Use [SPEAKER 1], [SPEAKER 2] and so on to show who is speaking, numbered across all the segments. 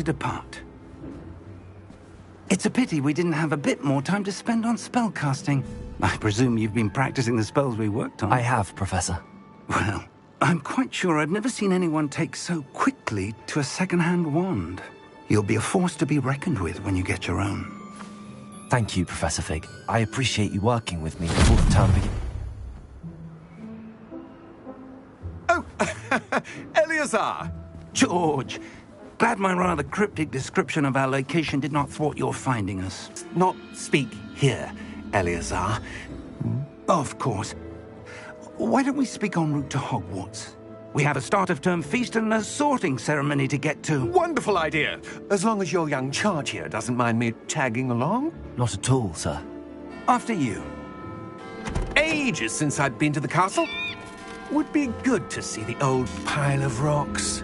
[SPEAKER 1] depart. It's a pity we didn't have a bit more time to spend on spellcasting. I presume you've been practicing the spells we worked on.
[SPEAKER 2] I have, Professor.
[SPEAKER 1] Well, I'm quite sure I've never seen anyone take so quickly to a second-hand wand. You'll be a force to be reckoned with when you get your own.
[SPEAKER 2] Thank you, Professor Fig. I appreciate you working with me before the term begins.
[SPEAKER 3] Oh, Eleazar!
[SPEAKER 1] George! Glad my rather cryptic description of our location did not thwart your finding us.
[SPEAKER 3] Not speak here, Eleazar.
[SPEAKER 1] Of course. Why don't we speak en route to Hogwarts? We have a start-of-term feast and a sorting ceremony to get to.
[SPEAKER 3] Wonderful idea! As long as your young charge here doesn't mind me tagging along.
[SPEAKER 2] Not at all, sir.
[SPEAKER 1] After you.
[SPEAKER 3] Ages since I'd been to the castle. Would be good to see the old pile of rocks.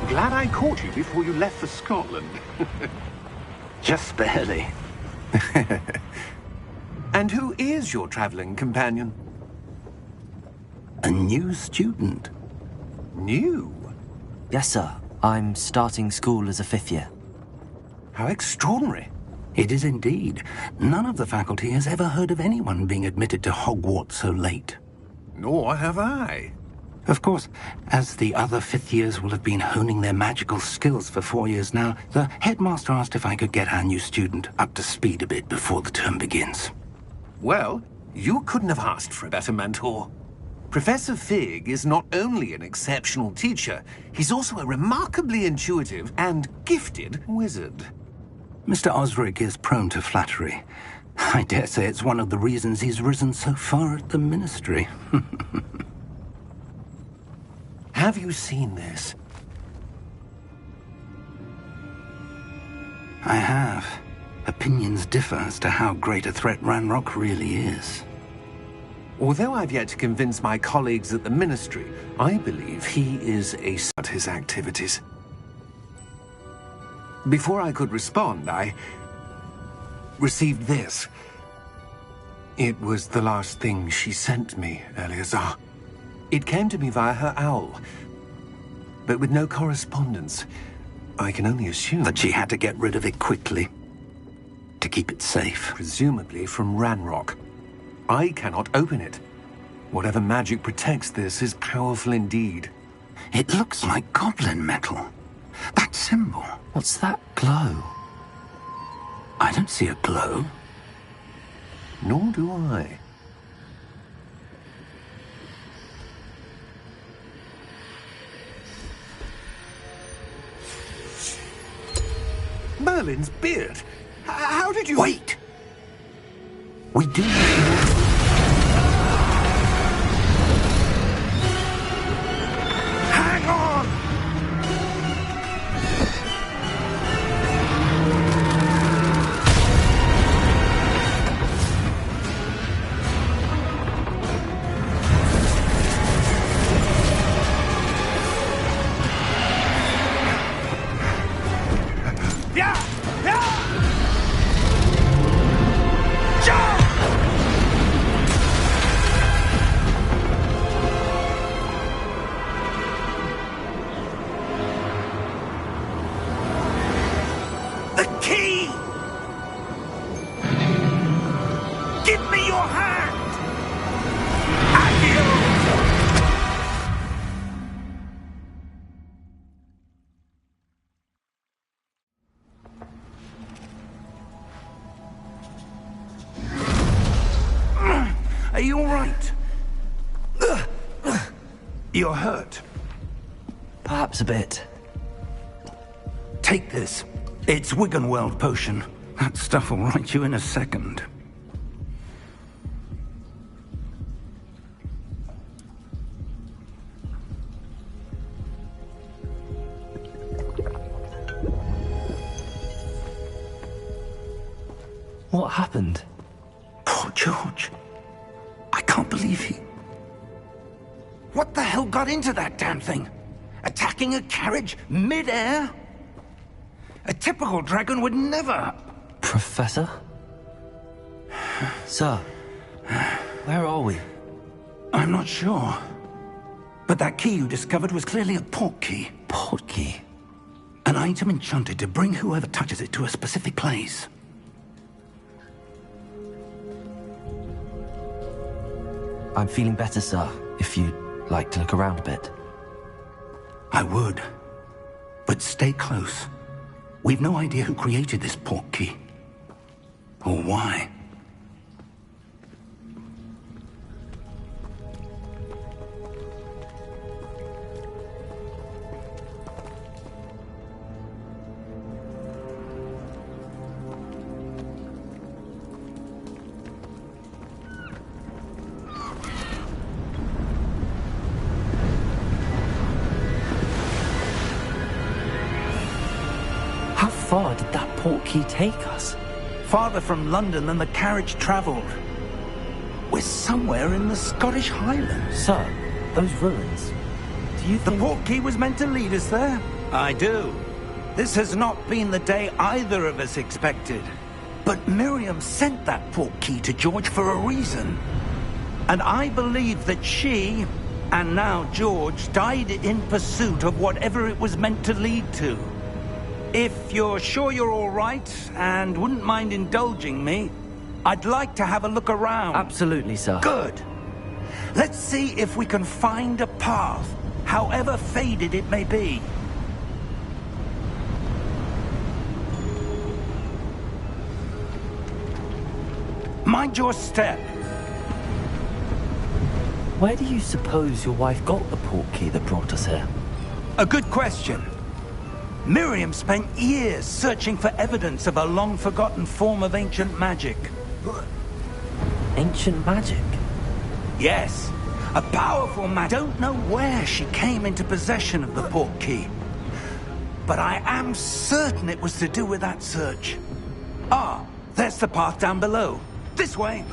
[SPEAKER 4] Glad I caught you before you left for Scotland.
[SPEAKER 1] Just barely.
[SPEAKER 3] And who is your traveling companion?
[SPEAKER 1] A new student.
[SPEAKER 3] New?
[SPEAKER 2] Yes, sir. I'm starting school as a 5th year.
[SPEAKER 3] How extraordinary.
[SPEAKER 1] It is indeed. None of the faculty has ever heard of anyone being admitted to Hogwarts so late.
[SPEAKER 3] Nor have I.
[SPEAKER 1] Of course, as the other 5th years will have been honing their magical skills for 4 years now, the headmaster asked if I could get our new student up to speed a bit before the term begins.
[SPEAKER 3] Well, you couldn't have asked for a better mentor. Professor Fig is not only an exceptional teacher, he's also a remarkably intuitive and gifted wizard.
[SPEAKER 1] Mr. Osric is prone to flattery. I dare say it's one of the reasons he's risen so far at the Ministry.
[SPEAKER 3] Have you seen this?
[SPEAKER 1] I have. Opinions differ as to how great a threat Ranrock really is.
[SPEAKER 3] Although I've yet to convince my colleagues at the Ministry, I believe he is at his activities. Before I could respond, I received this. It was the last thing she sent me, Eleazar. It came to me via her owl, but with no correspondence. I can only assume
[SPEAKER 1] that she had to get rid of it quickly, to keep it safe.
[SPEAKER 3] Presumably from Ranrock. I cannot open it. Whatever magic protects this is powerful indeed.
[SPEAKER 1] It looks like goblin metal. That symbol.
[SPEAKER 2] What's that glow?
[SPEAKER 1] I don't see a glow.
[SPEAKER 3] Nor do I. Merlin's beard. How did you...
[SPEAKER 1] Wait! We do need to...
[SPEAKER 3] Hang on!
[SPEAKER 1] you all right? You're hurt.
[SPEAKER 2] Perhaps a bit.
[SPEAKER 1] Take this. It's Wiggenweld potion. That stuff will right you in a second.
[SPEAKER 2] What happened?
[SPEAKER 1] Poor George. I can't believe he... What the hell got into that damn thing? Attacking a carriage mid-air? A typical dragon would never...
[SPEAKER 2] Professor? Sir, where are we?
[SPEAKER 1] I'm not sure. But that key you discovered was clearly a port key.
[SPEAKER 2] Port key?
[SPEAKER 1] An item enchanted to bring whoever touches it to a specific place.
[SPEAKER 2] I'm feeling better, sir, if you'd like to look around a bit.
[SPEAKER 1] I would. But stay close. We've no idea who created this port key. Or why.
[SPEAKER 2] How far did that port key take us?
[SPEAKER 1] Farther from London than the carriage travelled. We're somewhere in the Scottish Highlands.
[SPEAKER 2] Sir, those ruins. Do you
[SPEAKER 1] The
[SPEAKER 2] think...
[SPEAKER 1] port key was meant to lead us there? I do. This has not been the day either of us expected. But Miriam sent that port key to George for a reason. And I believe that she, and now George, died in pursuit of whatever it was meant to lead to. If you're sure you're all right, and wouldn't mind indulging me, I'd like to have a look around.
[SPEAKER 2] Absolutely, sir.
[SPEAKER 1] Good. Let's see if we can find a path, however faded it may be. Mind your step.
[SPEAKER 2] Where do you suppose your wife got the port key that brought us here?
[SPEAKER 1] A good question. Miriam spent years searching for evidence of a long-forgotten form of ancient magic.
[SPEAKER 2] Ancient magic?
[SPEAKER 1] Yes, a powerful magic. I don't know where she came into possession of the port key. But I am certain it was to do with that search. Ah, there's the path down below. This way.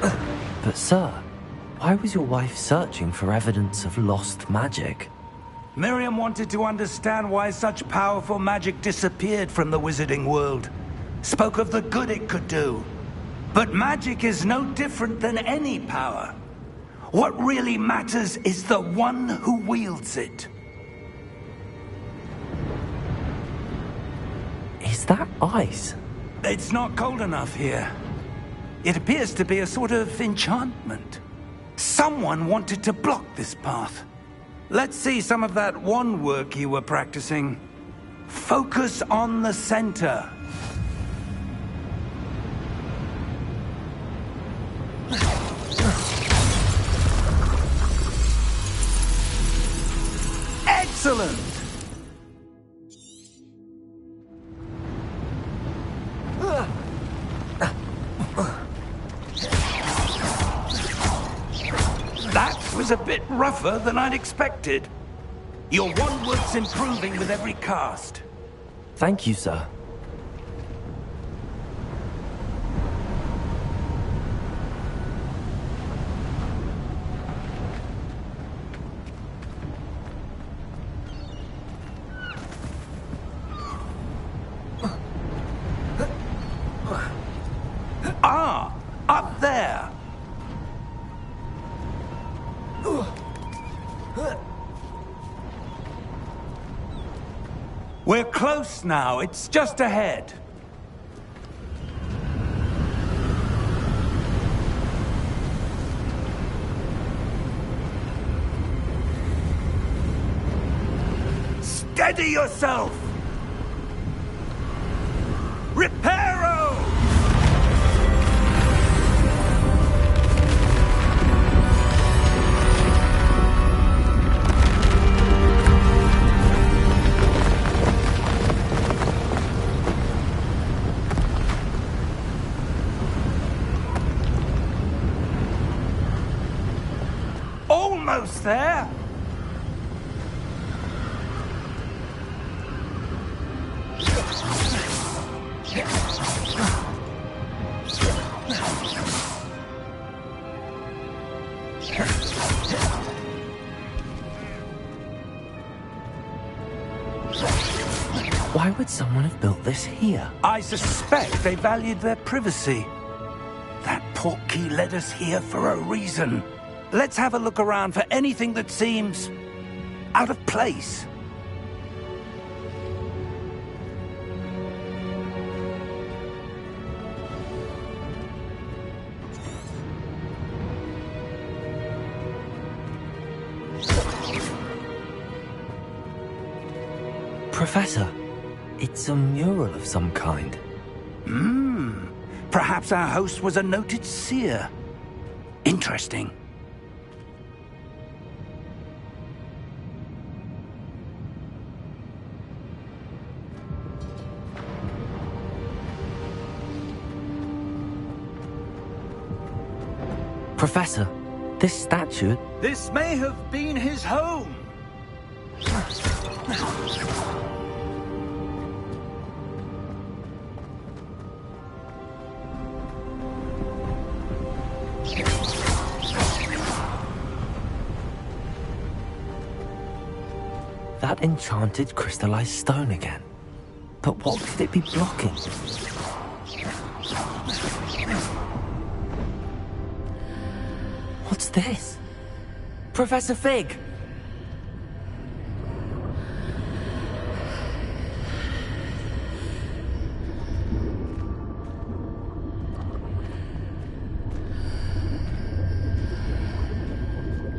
[SPEAKER 2] But sir, why was your wife searching for evidence of lost magic?
[SPEAKER 1] Miriam wanted to understand why such powerful magic disappeared from the wizarding world. Spoke of the good it could do. But magic is no different than any power. What really matters is the one who wields it.
[SPEAKER 2] Is that ice?
[SPEAKER 1] It's not cold enough here. It appears to be a sort of enchantment. Someone wanted to block this path. Let's see some of that wand work you were practicing. Focus on the center. Excellent! That was a bit rougher than I'd expected. Your wand work's improving with every cast.
[SPEAKER 2] Thank you, sir.
[SPEAKER 1] Ah, up there. We're close now. It's just ahead. Steady yourself! Reparo!
[SPEAKER 2] Why would someone have built this here?
[SPEAKER 1] I suspect they valued their privacy. That portkey led us here for a reason. Let's have a look around for anything that seems out of place.
[SPEAKER 2] Professor, it's a mural of some kind.
[SPEAKER 1] Perhaps our host was a noted seer. Interesting.
[SPEAKER 2] Professor, this statue...
[SPEAKER 1] This may have been his home.
[SPEAKER 2] That enchanted crystallized stone again. But what could it be blocking? What's this? Professor Fig!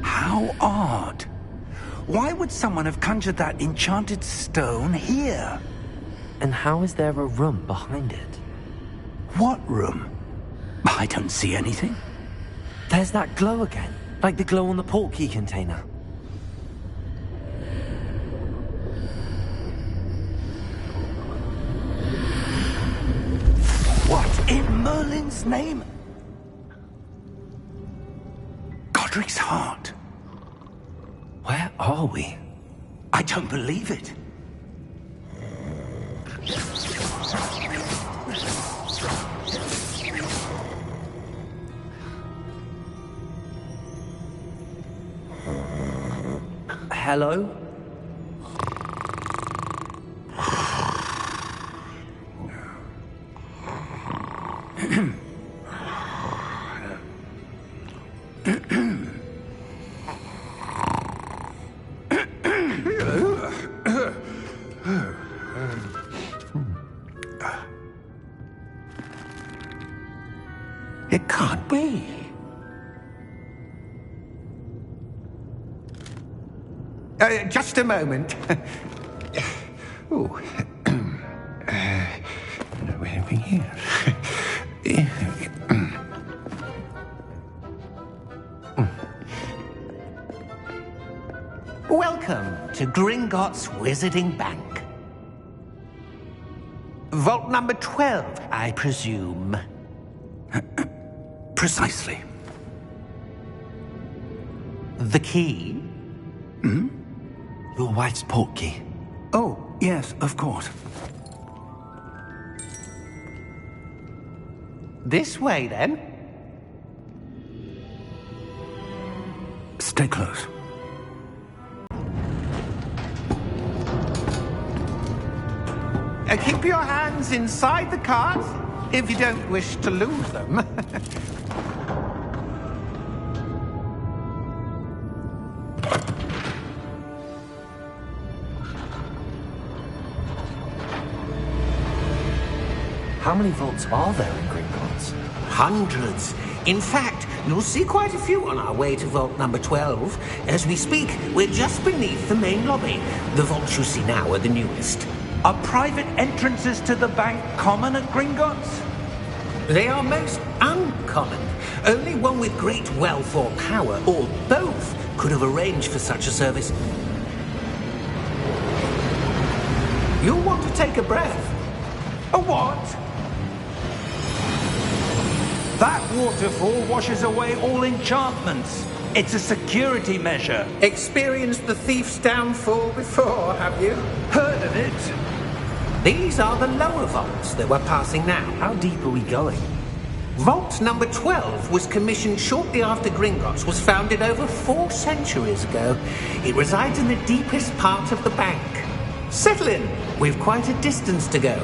[SPEAKER 1] How odd. Why would someone have conjured that enchanted stone here?
[SPEAKER 2] And how is there a room behind it?
[SPEAKER 1] What room? I don't see anything.
[SPEAKER 2] There's that glow again, like the glow on the portkey container.
[SPEAKER 1] What in Merlin's name? Godric's heart.
[SPEAKER 2] Where are we?
[SPEAKER 1] I don't believe it.
[SPEAKER 2] Hello?
[SPEAKER 3] It can't be. Just a moment. Oh. Where are we here? Welcome to Gringotts Wizarding Bank. Vault number 12, I presume.
[SPEAKER 1] Precisely.
[SPEAKER 3] The key?
[SPEAKER 2] Your wife's portkey.
[SPEAKER 1] Oh, yes, of course.
[SPEAKER 3] This way, then.
[SPEAKER 1] Stay close.
[SPEAKER 3] Keep your hands inside the cart if you don't wish to lose them.
[SPEAKER 2] How many vaults are there in Gringotts?
[SPEAKER 5] Hundreds. In fact, you'll see quite a few on our way to vault number 12. As we speak, we're just beneath the main lobby. The vaults you see now are the newest.
[SPEAKER 1] Are private entrances to the bank common at Gringotts?
[SPEAKER 5] They are most uncommon. Only one with great wealth or power, or both, could have arranged for such a service. You'll want to take a breath.
[SPEAKER 1] A what? That waterfall washes away all enchantments. It's a security measure.
[SPEAKER 5] Experienced the thief's downfall before, have you?
[SPEAKER 1] Heard of it?
[SPEAKER 5] These are the lower vaults that we're passing now.
[SPEAKER 2] How deep are we going?
[SPEAKER 5] Vault number 12 was commissioned shortly after Gringotts was founded over 4 centuries ago. It resides in the deepest part of the bank. Settle in. We've quite a distance to go.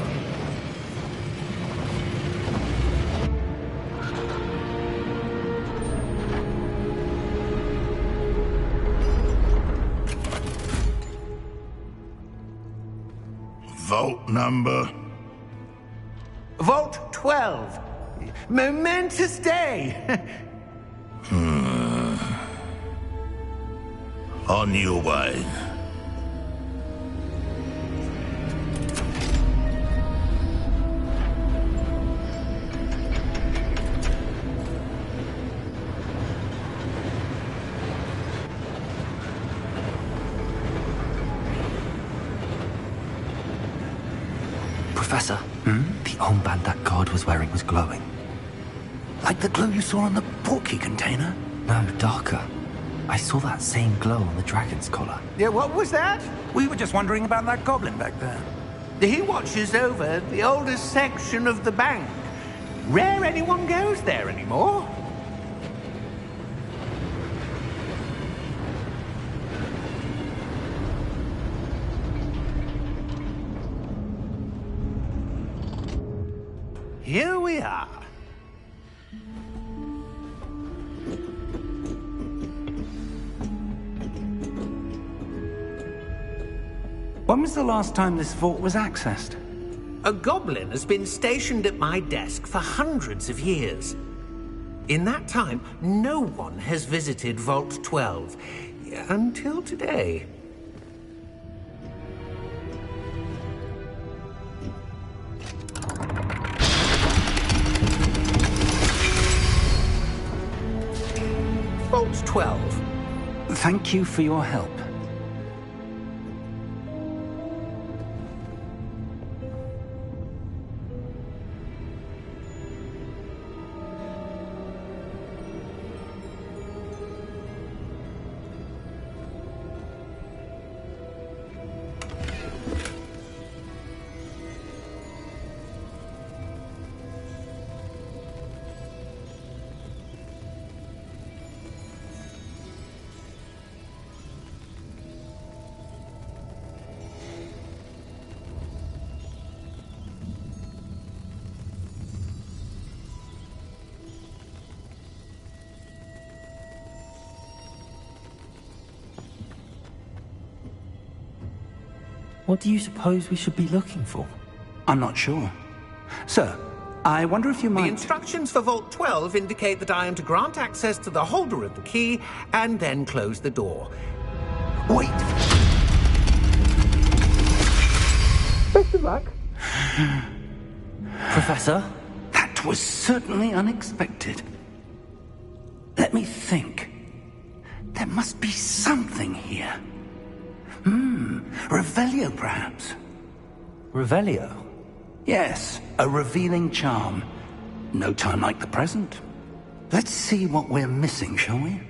[SPEAKER 6] Vault number?
[SPEAKER 5] Vault 12. Momentous day.
[SPEAKER 6] On your way.
[SPEAKER 2] Professor, the armband that guard was wearing was glowing.
[SPEAKER 1] Like the glow you saw on the portkey container?
[SPEAKER 2] No, darker. I saw that same glow on the dragon's collar.
[SPEAKER 5] Yeah, what was that?
[SPEAKER 1] We were just wondering about that goblin back there.
[SPEAKER 5] He watches over the oldest section of the bank. Rare anyone goes there anymore. Here we are.
[SPEAKER 1] When was the last time this vault was accessed?
[SPEAKER 5] A goblin has been stationed at my desk for hundreds of years. In that time, no one has visited Vault 12. Until today. Vault 12.
[SPEAKER 1] Thank you for your help.
[SPEAKER 2] What do you suppose we should be looking for?
[SPEAKER 1] I'm not sure. Sir, I wonder if you
[SPEAKER 5] The
[SPEAKER 1] might...
[SPEAKER 5] instructions for Vault 12 indicate that I am to grant access to the holder of the key and then close the door.
[SPEAKER 1] Wait!
[SPEAKER 5] Best of luck.
[SPEAKER 2] Professor?
[SPEAKER 1] That was certainly unexpected. Let me think. There must be something here. Revelio, perhaps?
[SPEAKER 2] Revelio?
[SPEAKER 1] Yes, a revealing charm. No time like the present. Let's see what we're missing, shall we?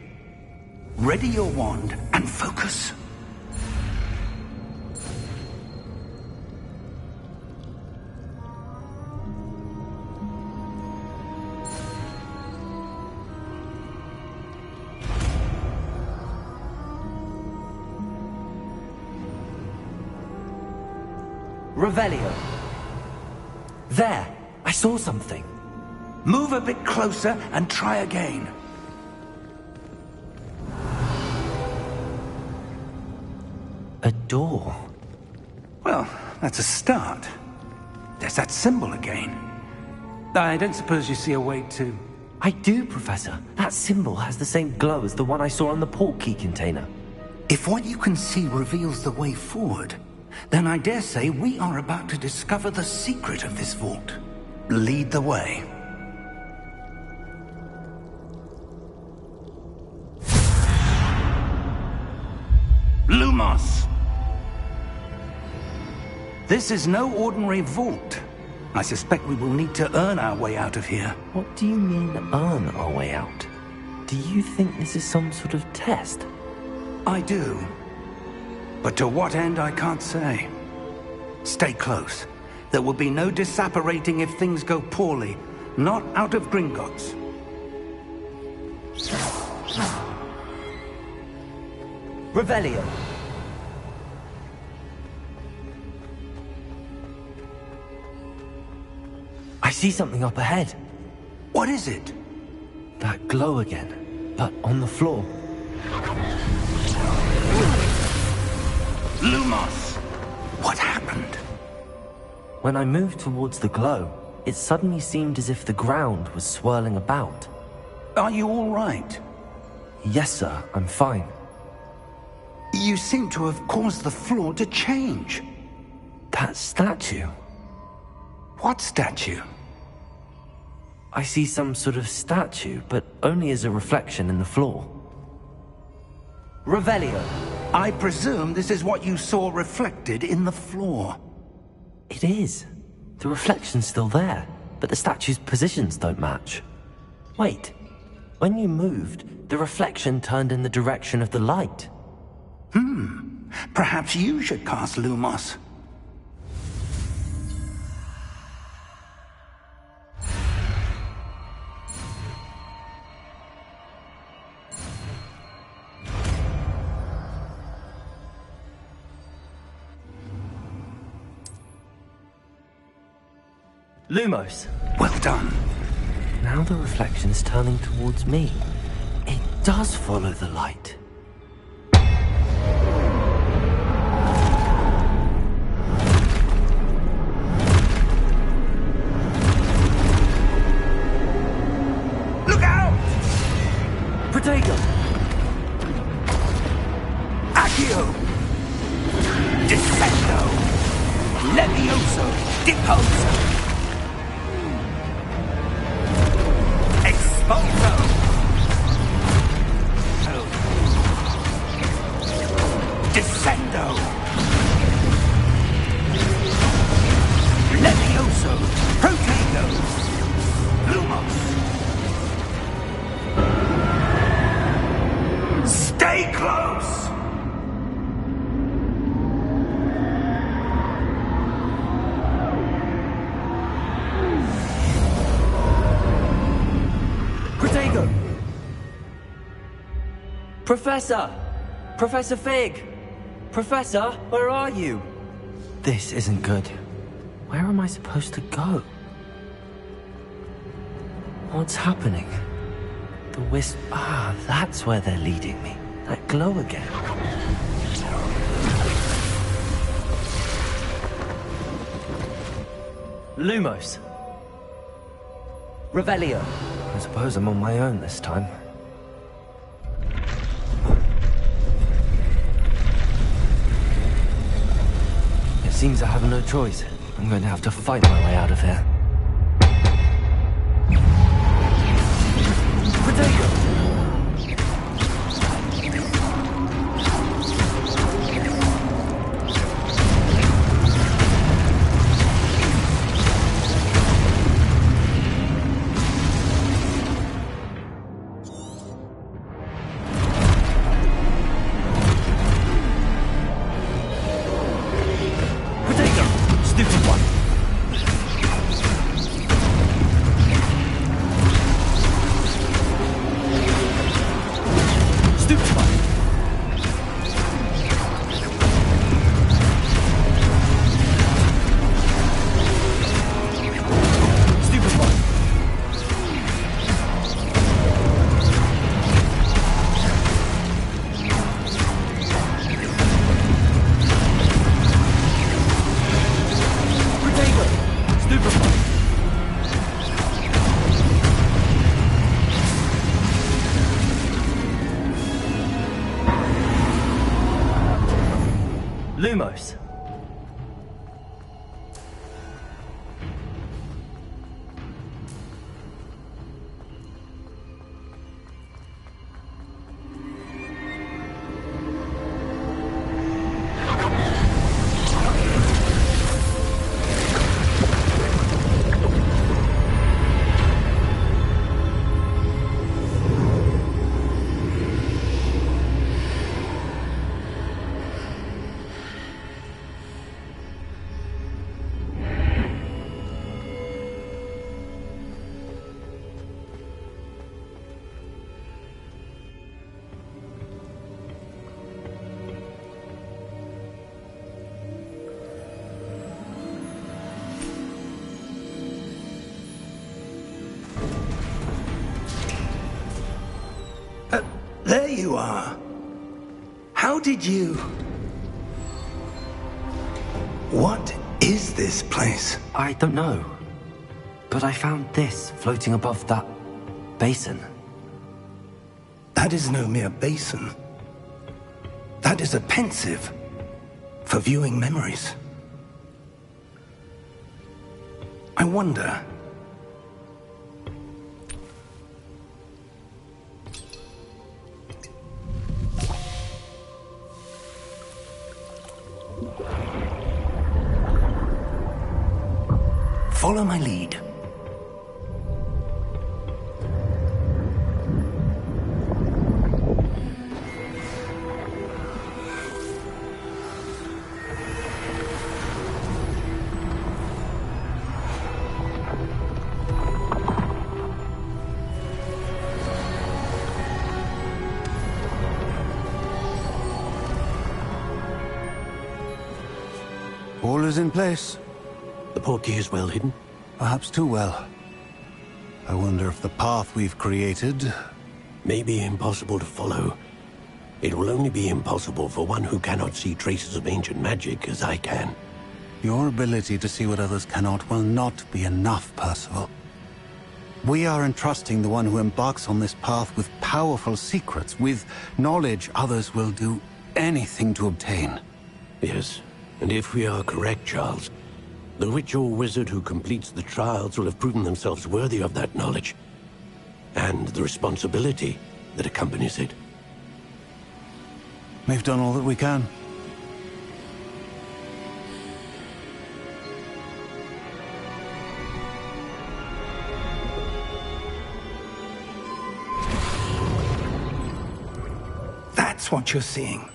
[SPEAKER 1] Ready your wand and focus.
[SPEAKER 2] Revelio. There! I saw something.
[SPEAKER 1] Move a bit closer and try again.
[SPEAKER 2] A door.
[SPEAKER 1] Well, that's a start. There's that symbol again. I don't suppose you see a way to...
[SPEAKER 2] I do, Professor. That symbol has the same glow as the one I saw on the portkey container.
[SPEAKER 1] If what you can see reveals the way forward, then I dare say we are about to discover the secret of this vault. Lead the way. Lumos! This is no ordinary vault. I suspect we will need to earn our way out of here.
[SPEAKER 2] What do you mean, earn our way out? Do you think this is some sort of test?
[SPEAKER 1] I do. But to what end, I can't say. Stay close. There will be no disapparating if things go poorly. Not out of Gringotts.
[SPEAKER 2] Revelio. see something up ahead.
[SPEAKER 1] What is it?
[SPEAKER 2] That glow again, but on the floor.
[SPEAKER 1] Lumos! What happened?
[SPEAKER 2] When I moved towards the glow, it suddenly seemed as if the ground was swirling about.
[SPEAKER 1] Are you all right?
[SPEAKER 2] Yes, sir, I'm fine.
[SPEAKER 1] You seem to have caused the floor to change.
[SPEAKER 2] That statue.
[SPEAKER 1] What statue?
[SPEAKER 2] I see some sort of statue, but only as a reflection in the floor. Revelio.
[SPEAKER 1] I presume this is what you saw reflected in the floor.
[SPEAKER 2] It is. The reflection's still there, but the statue's positions don't match. Wait. When you moved, the reflection turned in the direction of the light.
[SPEAKER 1] Perhaps you should cast Lumos.
[SPEAKER 2] Lumos.
[SPEAKER 1] Well done.
[SPEAKER 2] Now the reflection's turning towards me. It does follow the light.
[SPEAKER 1] Look out!
[SPEAKER 2] Protego!
[SPEAKER 1] Accio! Descendo! Levioso! Deposo! Exposo! Descendo! Levioso! Protego! Lumos! Stay close!
[SPEAKER 2] Protego! Professor! Professor Fig! Professor, where are you? This isn't good. Where am I supposed to go? What's happening? The wisp... Ah, that's where they're leading me. That glow again. Lumos. Revelio. I suppose I'm on my own this time. It seems I have no choice. I'm going to have to fight my way out of here. Protego! Stupid one. Stupid one. Stupid one. Stupid one. Lumos.
[SPEAKER 1] you are. How did you... What is this place?
[SPEAKER 2] I don't know. But I found this floating above that basin.
[SPEAKER 1] That is no mere basin. That is a pensive for viewing memories. I wonder... Follow my lead.
[SPEAKER 7] All is in place.
[SPEAKER 8] The portkey is well hidden?
[SPEAKER 7] Perhaps too well. I wonder if the path we've created...
[SPEAKER 8] May be impossible to follow. It will only be impossible for one who cannot see traces of ancient magic as I can.
[SPEAKER 7] Your ability to see what others cannot will not be enough, Percival. We are entrusting the one who embarks on this path with powerful secrets, with knowledge others will do anything to obtain.
[SPEAKER 8] Yes, and if we are correct, Charles, the witch or wizard who completes the trials will have proven themselves worthy of that knowledge, and the responsibility that accompanies it.
[SPEAKER 7] We've done all that we can.
[SPEAKER 1] That's what you're seeing.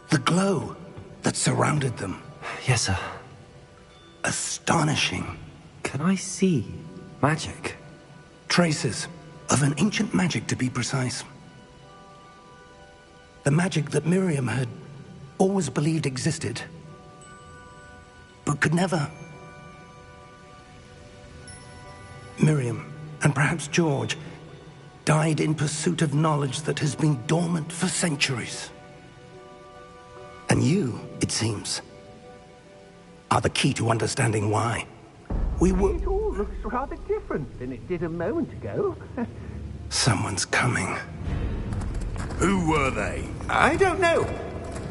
[SPEAKER 1] The glow that surrounded them.
[SPEAKER 2] Yes, sir.
[SPEAKER 1] Astonishing.
[SPEAKER 2] Can I see magic?
[SPEAKER 1] Traces of an ancient magic, to be precise. The magic that Miriam had always believed existed, but could never. Miriam, and perhaps George, died in pursuit of knowledge that has been dormant for centuries. And you, it seems, are the key to understanding why.
[SPEAKER 5] It all looks rather different than it did a moment ago.
[SPEAKER 1] Someone's coming.
[SPEAKER 6] Who were they?
[SPEAKER 5] I don't know.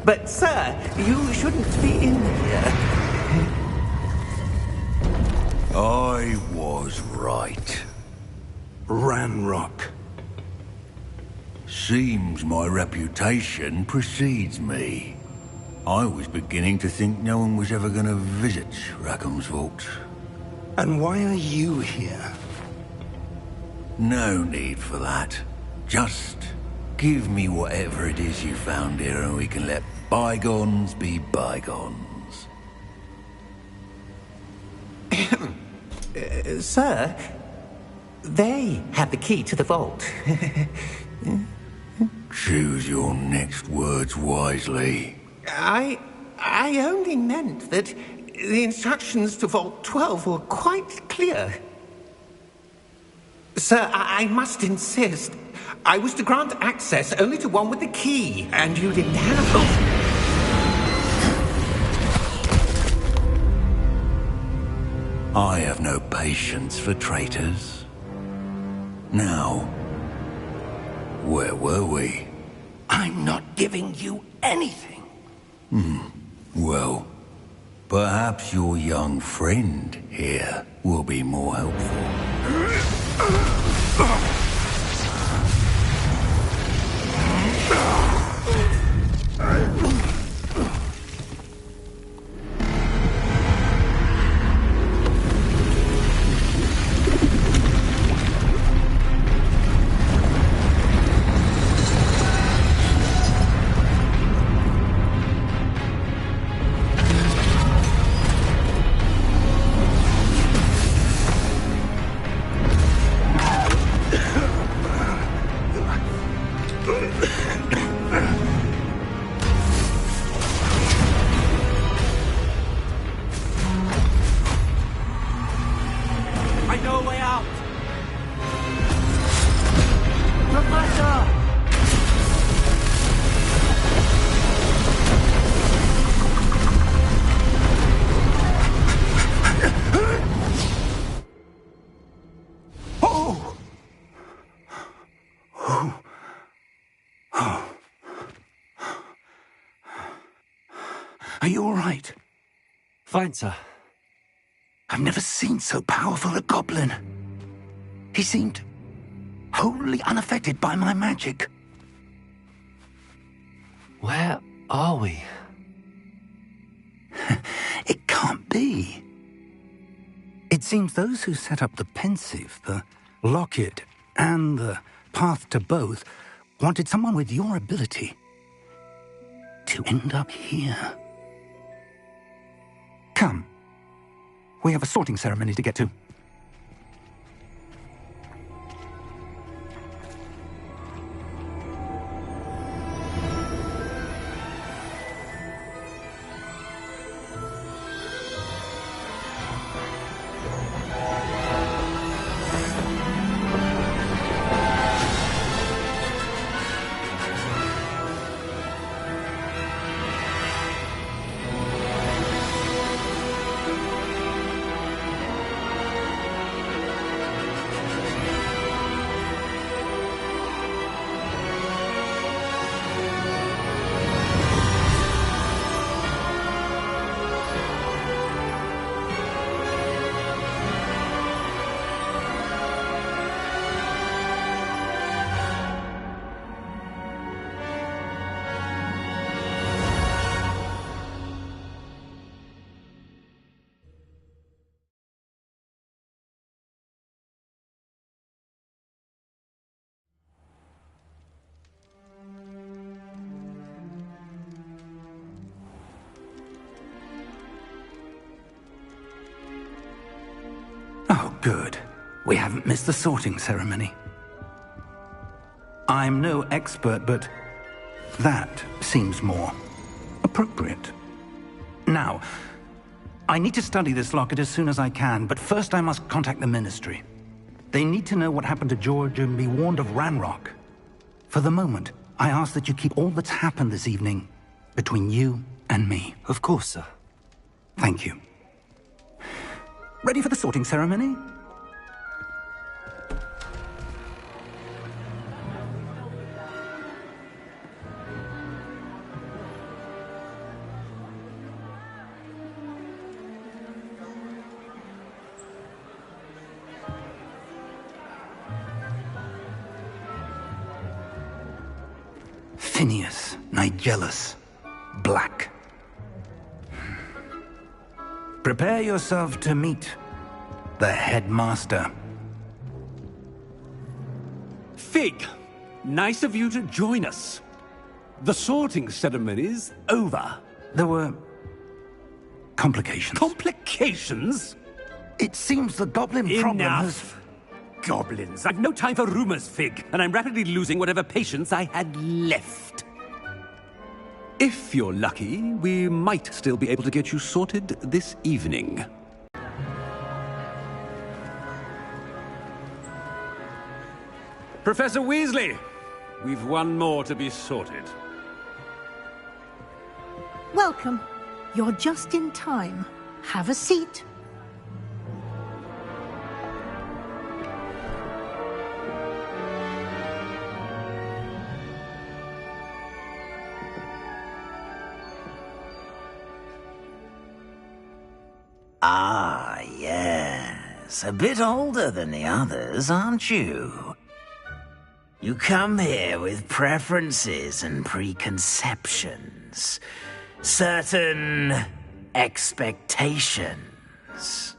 [SPEAKER 5] But, sir, you shouldn't be in here.
[SPEAKER 6] I was right.
[SPEAKER 1] Ranrock.
[SPEAKER 6] Seems my reputation precedes me. I was beginning to think no one was ever going to visit Rackham's vault.
[SPEAKER 1] And why are you here?
[SPEAKER 6] No need for that. Just give me whatever it is you found here and we can let bygones be bygones.
[SPEAKER 5] Sir, they have the key to the vault.
[SPEAKER 6] Choose your next words wisely.
[SPEAKER 5] I only meant that the instructions to Vault 12 were quite clear. Sir, I must insist. I was to grant access only to one with the key, and you didn't have it.
[SPEAKER 6] I have no patience for traitors. Now, where were we?
[SPEAKER 1] I'm not giving you anything.
[SPEAKER 6] Well, perhaps your young friend here will be more helpful.
[SPEAKER 1] Are you all right?
[SPEAKER 2] Fine, sir.
[SPEAKER 1] I've never seen so powerful a goblin. He seemed wholly unaffected by my magic.
[SPEAKER 2] Where are we?
[SPEAKER 1] It can't be. It seems those who set up the Pensieve, the Locket, and the Path to Both wanted someone with your ability to end up here. Come. We have a sorting ceremony to get to. Oh, good. We haven't missed the sorting ceremony. I'm no expert, but that seems more appropriate. Now, I need to study this locket as soon as I can, but first I must contact the Ministry. They need to know what happened to George and be warned of Ranrock. For the moment, I ask that you keep all that's happened this evening between you and me.
[SPEAKER 2] Of course, sir.
[SPEAKER 1] Thank you. Ready for the sorting ceremony? Phineas Nigellus Black. Prepare yourself to meet the headmaster.
[SPEAKER 9] Fig, nice of you to join us. The sorting ceremony's over.
[SPEAKER 1] There were complications.
[SPEAKER 9] Complications?
[SPEAKER 1] It seems the goblin problem has...
[SPEAKER 9] Enough. Goblins. I've no time for rumors, Fig, and I'm rapidly losing whatever patience I had left. If you're lucky, we might still be able to get you sorted this evening. Professor Weasley, we've one more to be sorted.
[SPEAKER 10] Welcome. You're just in time. Have a seat.
[SPEAKER 11] Ah, yes. A bit older than the others, aren't you? You come here with preferences and preconceptions. Certain expectations.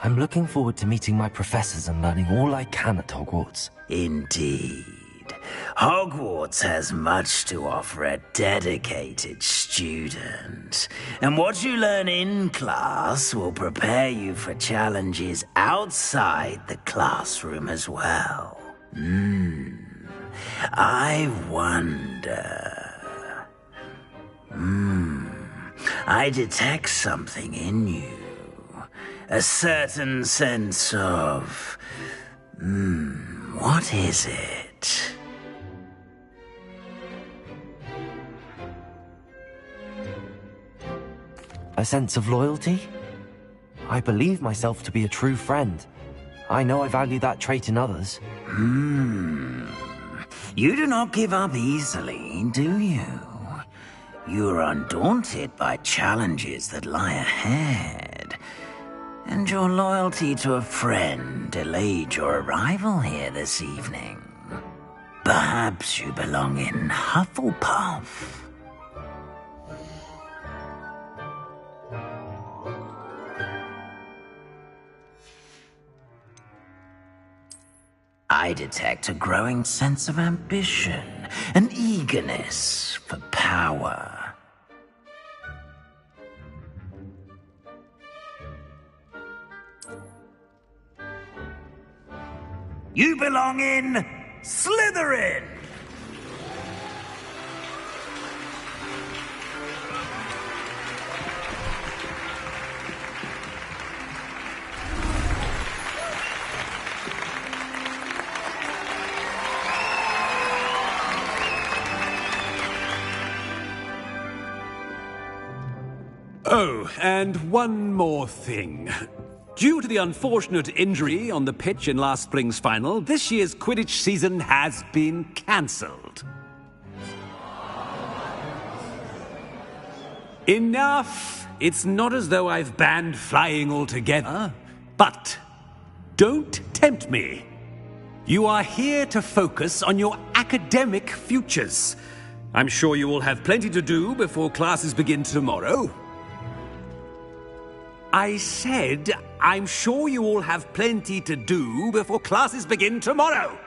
[SPEAKER 2] I'm looking forward to meeting my professors and learning all I can at Hogwarts.
[SPEAKER 11] Indeed. Hogwarts has much to offer a dedicated student. And what you learn in class will prepare you for challenges outside the classroom as well. I wonder... I detect something in you. A certain sense of... what is it?
[SPEAKER 2] A sense of loyalty? I believe myself to be a true friend. I know I value that trait in others.
[SPEAKER 11] You do not give up easily, do you? You are undaunted by challenges that lie ahead. And your loyalty to a friend delayed your arrival here this evening. Perhaps you belong in Hufflepuff. I detect a growing sense of ambition, an eagerness for power. You belong in Slytherin!
[SPEAKER 9] Oh, and one more thing. Due to the unfortunate injury on the pitch in last spring's final, this year's Quidditch season has been cancelled. Enough! It's not as though I've banned flying altogether. But don't tempt me. You are here to focus on your academic futures. I'm sure you will have plenty to do before classes begin tomorrow. I said, I'm sure you all have plenty to do before classes begin tomorrow.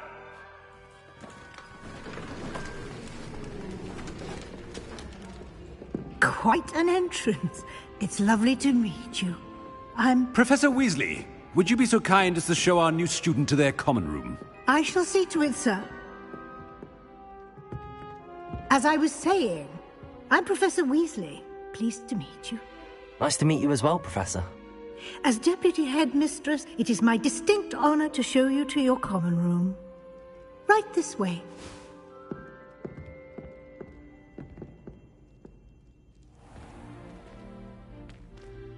[SPEAKER 10] Quite an entrance. It's lovely to meet you. I'm...
[SPEAKER 9] Professor Weasley, would you be so kind as to show our new student to their common room?
[SPEAKER 10] I shall see to it, sir. As I was saying, I'm Professor Weasley. Pleased to meet you.
[SPEAKER 2] Nice to meet you as well, Professor.
[SPEAKER 10] As Deputy Headmistress, it is my distinct honor to show you to your common room. Right this way.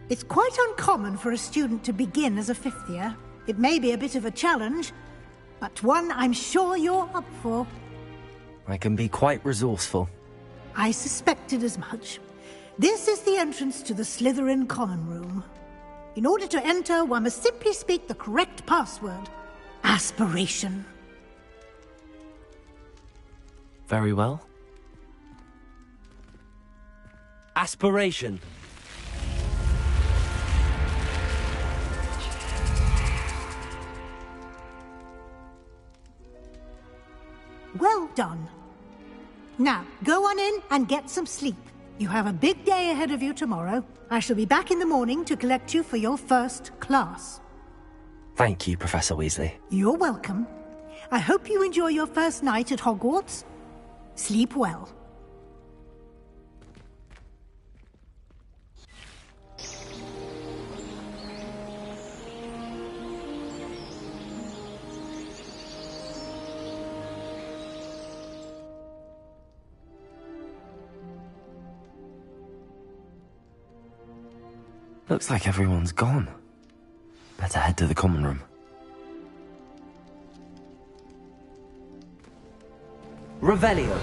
[SPEAKER 10] It's quite uncommon for a student to begin as a fifth year. It may be a bit of a challenge, but one I'm sure you're up for.
[SPEAKER 2] I can be quite resourceful.
[SPEAKER 10] I suspected as much. This is the entrance to the Slytherin Common Room. In order to enter, one must simply speak the correct password. Aspiration.
[SPEAKER 2] Very well. Aspiration.
[SPEAKER 10] Well done. Now, go on in and get some sleep. You have a big day ahead of you tomorrow. I shall be back in the morning to collect you for your first class.
[SPEAKER 2] Thank you, Professor Weasley.
[SPEAKER 10] You're welcome. I hope you enjoy your first night at Hogwarts. Sleep well.
[SPEAKER 2] Looks like everyone's gone. Better head to the common room. Revelio.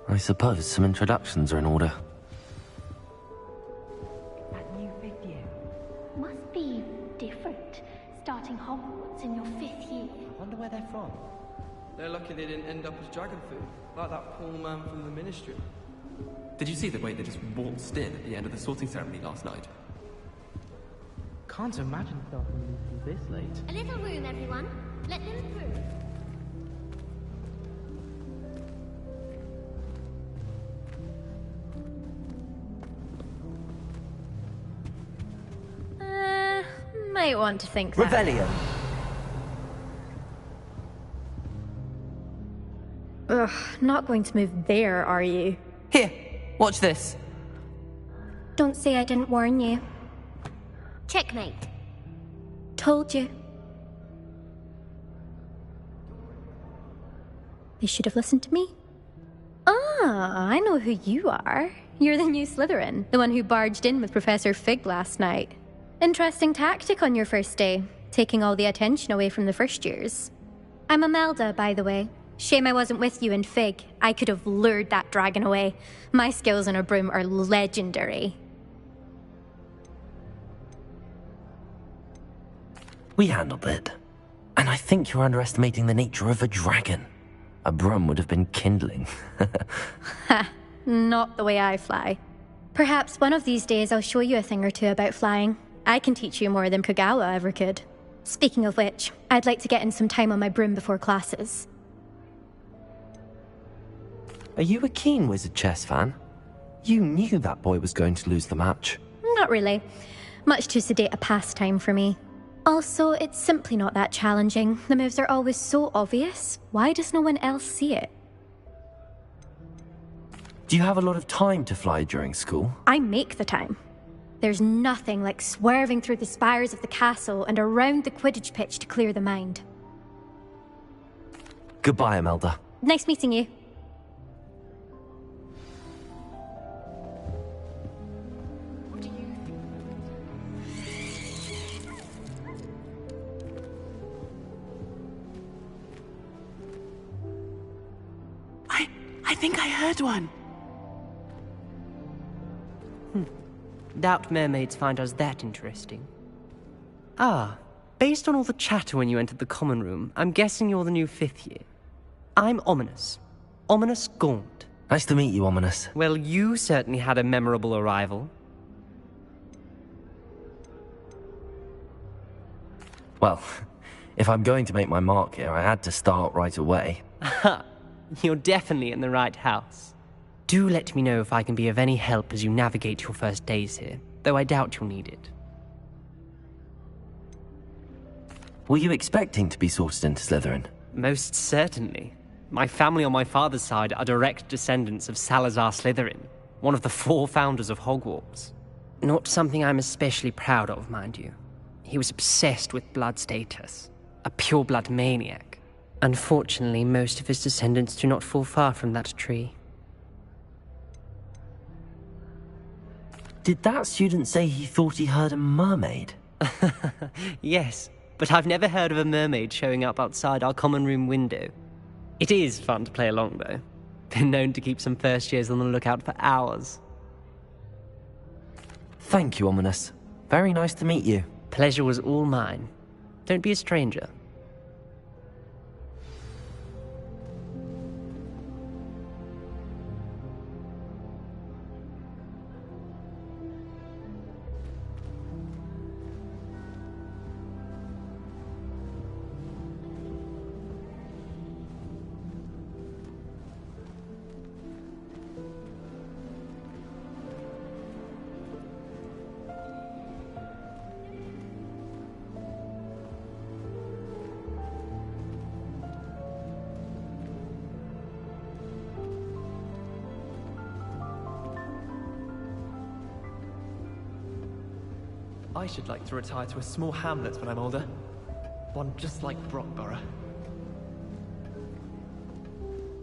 [SPEAKER 2] I suppose some introductions are in order.
[SPEAKER 12] That new fifth year must be different, starting Hogwarts in your 5th year.
[SPEAKER 13] I wonder where they're from. They're lucky they didn't end up as dragon food, like that poor man from the Ministry.
[SPEAKER 14] Did you see the way they just waltzed in at the end of the sorting ceremony last night?
[SPEAKER 13] Can't imagine starting this late.
[SPEAKER 12] A little room, everyone. Let them through.
[SPEAKER 15] might want to think that.
[SPEAKER 2] Revelio.
[SPEAKER 15] Ugh, not going to move there, are you?
[SPEAKER 16] Here, watch this.
[SPEAKER 12] Don't say I didn't warn you. Checkmate.
[SPEAKER 15] Told you. They should have listened to me. Ah, I know who you are. You're the new Slytherin, the one who barged in with Professor Fig last night. Interesting tactic on your first day, taking all the attention away from the first years. I'm Imelda, by the way. Shame I wasn't with you in Fig. I could have lured that dragon away. My skills on a broom are legendary.
[SPEAKER 2] We handled it. And I think you're underestimating the nature of a dragon. A broom would have been kindling.
[SPEAKER 15] Ha, not the way I fly. Perhaps one of these days I'll show you a thing or two about flying. I can teach you more than Kogawa ever could. Speaking of which, I'd like to get in some time on my broom before classes.
[SPEAKER 2] Are you a keen Wizard Chess fan? You knew that boy was going to lose the match.
[SPEAKER 15] Not really. Much too sedate a pastime for me. Also, it's simply not that challenging. The moves are always so obvious. Why does no one else see it?
[SPEAKER 2] Do you have a lot of time to fly during school?
[SPEAKER 15] I make the time. There's nothing like swerving through the spires of the castle and around the Quidditch pitch to clear the mind.
[SPEAKER 2] Goodbye, Imelda.
[SPEAKER 15] Nice meeting you.
[SPEAKER 16] I think I heard one. Doubt mermaids find us that interesting. Ah, based on all the chatter when you entered the common room, I'm guessing you're the new 5th year. I'm Ominis. Ominis Gaunt.
[SPEAKER 2] Nice to meet you, Ominis.
[SPEAKER 16] Well, you certainly had a memorable arrival.
[SPEAKER 2] Well, if I'm going to make my mark here, I had to start right away.
[SPEAKER 16] Ha! You're definitely in the right house. Do let me know if I can be of any help as you navigate your first days here, though I doubt you'll need it.
[SPEAKER 2] Were you expecting to be sorted into Slytherin?
[SPEAKER 16] Most certainly. My family on my father's side are direct descendants of Salazar Slytherin, one of the 4 founders of Hogwarts. Not something I'm especially proud of, mind you. He was obsessed with blood status, a pure-blood maniac. Unfortunately, most of his descendants do not fall far from that tree.
[SPEAKER 2] Did that student say he thought he heard a mermaid?
[SPEAKER 16] Yes, but I've never heard of a mermaid showing up outside our common room window. It is fun to play along, though. Been known to keep some first years on the lookout for hours.
[SPEAKER 2] Thank you, Ominis. Very nice to meet you.
[SPEAKER 16] Pleasure was all mine. Don't be a stranger.
[SPEAKER 14] I should like to retire to a small hamlet when I'm older. One just like Brockborough.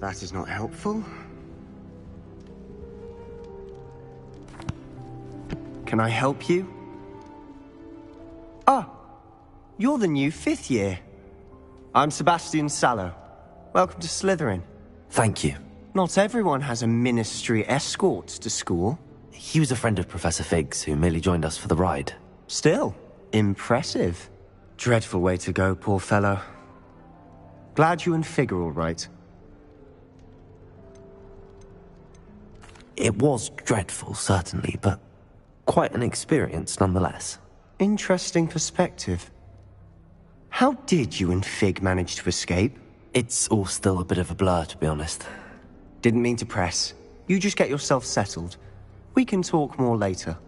[SPEAKER 17] That is not helpful. Can I help you? Ah, you're the new 5th year. I'm Sebastian Sallow. Welcome to Slytherin.
[SPEAKER 2] Thank you.
[SPEAKER 17] Not everyone has a ministry escort to school.
[SPEAKER 2] He was a friend of Professor Fig's who merely joined us for the ride.
[SPEAKER 17] Still, impressive. Dreadful way to go, poor fellow. Glad you and Fig are all right.
[SPEAKER 2] It was dreadful, certainly, but quite an experience nonetheless.
[SPEAKER 17] Interesting perspective. How did you and Fig manage to escape?
[SPEAKER 2] It's all still a bit of a blur, to be honest.
[SPEAKER 17] Didn't mean to press. You just get yourself settled. We can talk more later.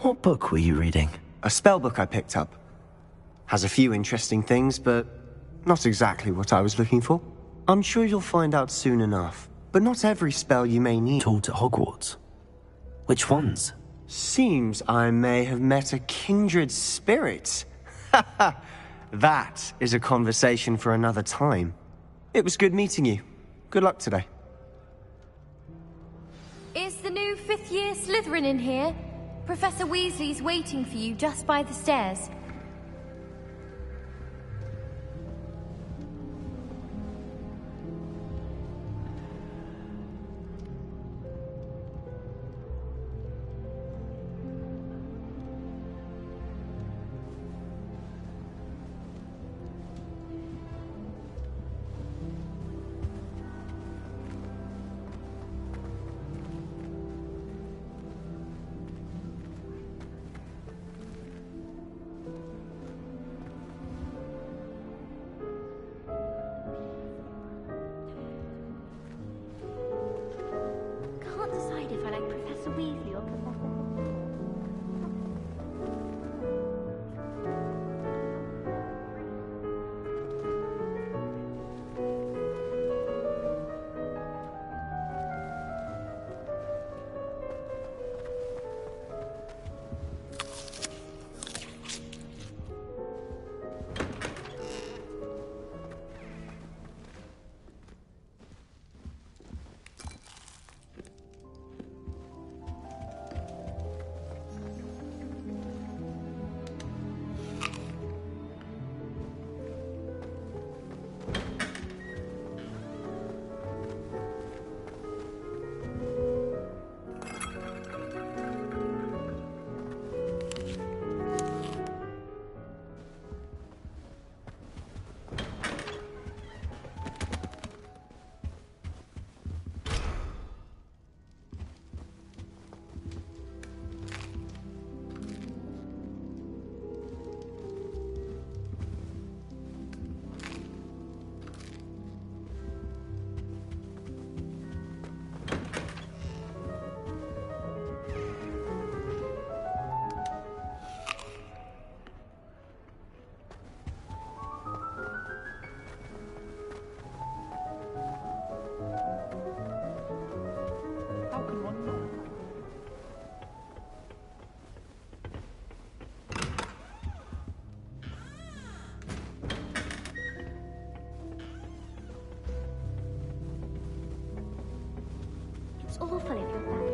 [SPEAKER 2] What book were you reading?
[SPEAKER 17] A spell book I picked up. Has a few interesting things, but not exactly what I was looking for. I'm sure you'll find out soon enough. But not every spell you may need.
[SPEAKER 2] Taught at Hogwarts? Which ones?
[SPEAKER 17] Seems I may have met a kindred spirit. That is a conversation for another time. It was good meeting you. Good luck today.
[SPEAKER 18] Is the new fifth-year Slytherin in here? Professor Weasley's waiting for you just by the stairs.
[SPEAKER 12] Can't decide if I like Professor Weasley or Professor... It's awful if you're bad.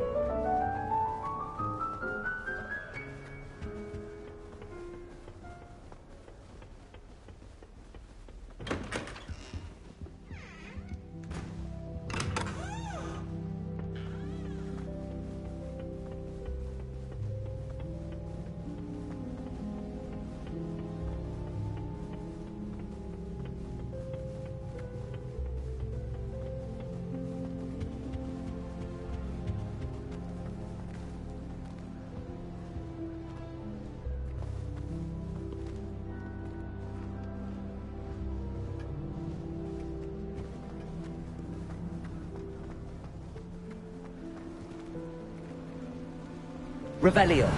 [SPEAKER 19] Revelio.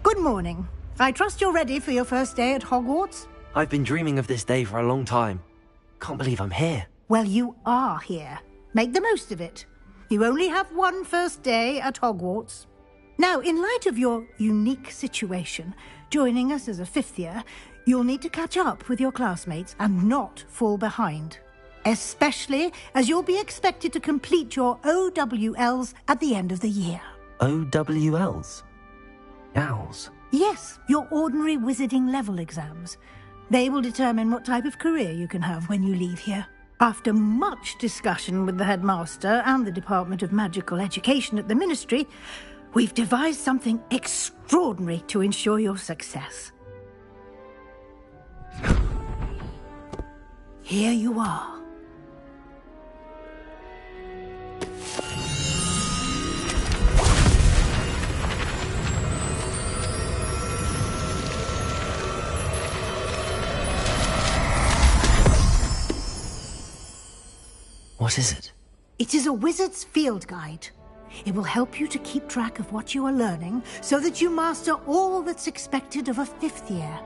[SPEAKER 10] Good morning. I trust you're ready for your first day at Hogwarts?
[SPEAKER 2] I've been dreaming of this day for a long time. Can't believe I'm here.
[SPEAKER 10] Well, you are here. Make the most of it. You only have one first day at Hogwarts. Now, in light of your unique situation, joining us as a fifth year, you'll need to catch up with your classmates and not fall behind. Especially as you'll be expected to complete your OWLs at the end of the year.
[SPEAKER 2] OWLs? Owls?
[SPEAKER 10] Yes, your ordinary wizarding level exams. They will determine what type of career you can have when you leave here. After much discussion with the headmaster and the Department of Magical Education at the Ministry, we've devised something extraordinary to ensure your success. Here you are.
[SPEAKER 2] What is it?
[SPEAKER 10] It is a wizard's field guide. It will help you to keep track of what you are learning so that you master all that's expected of a 5th year.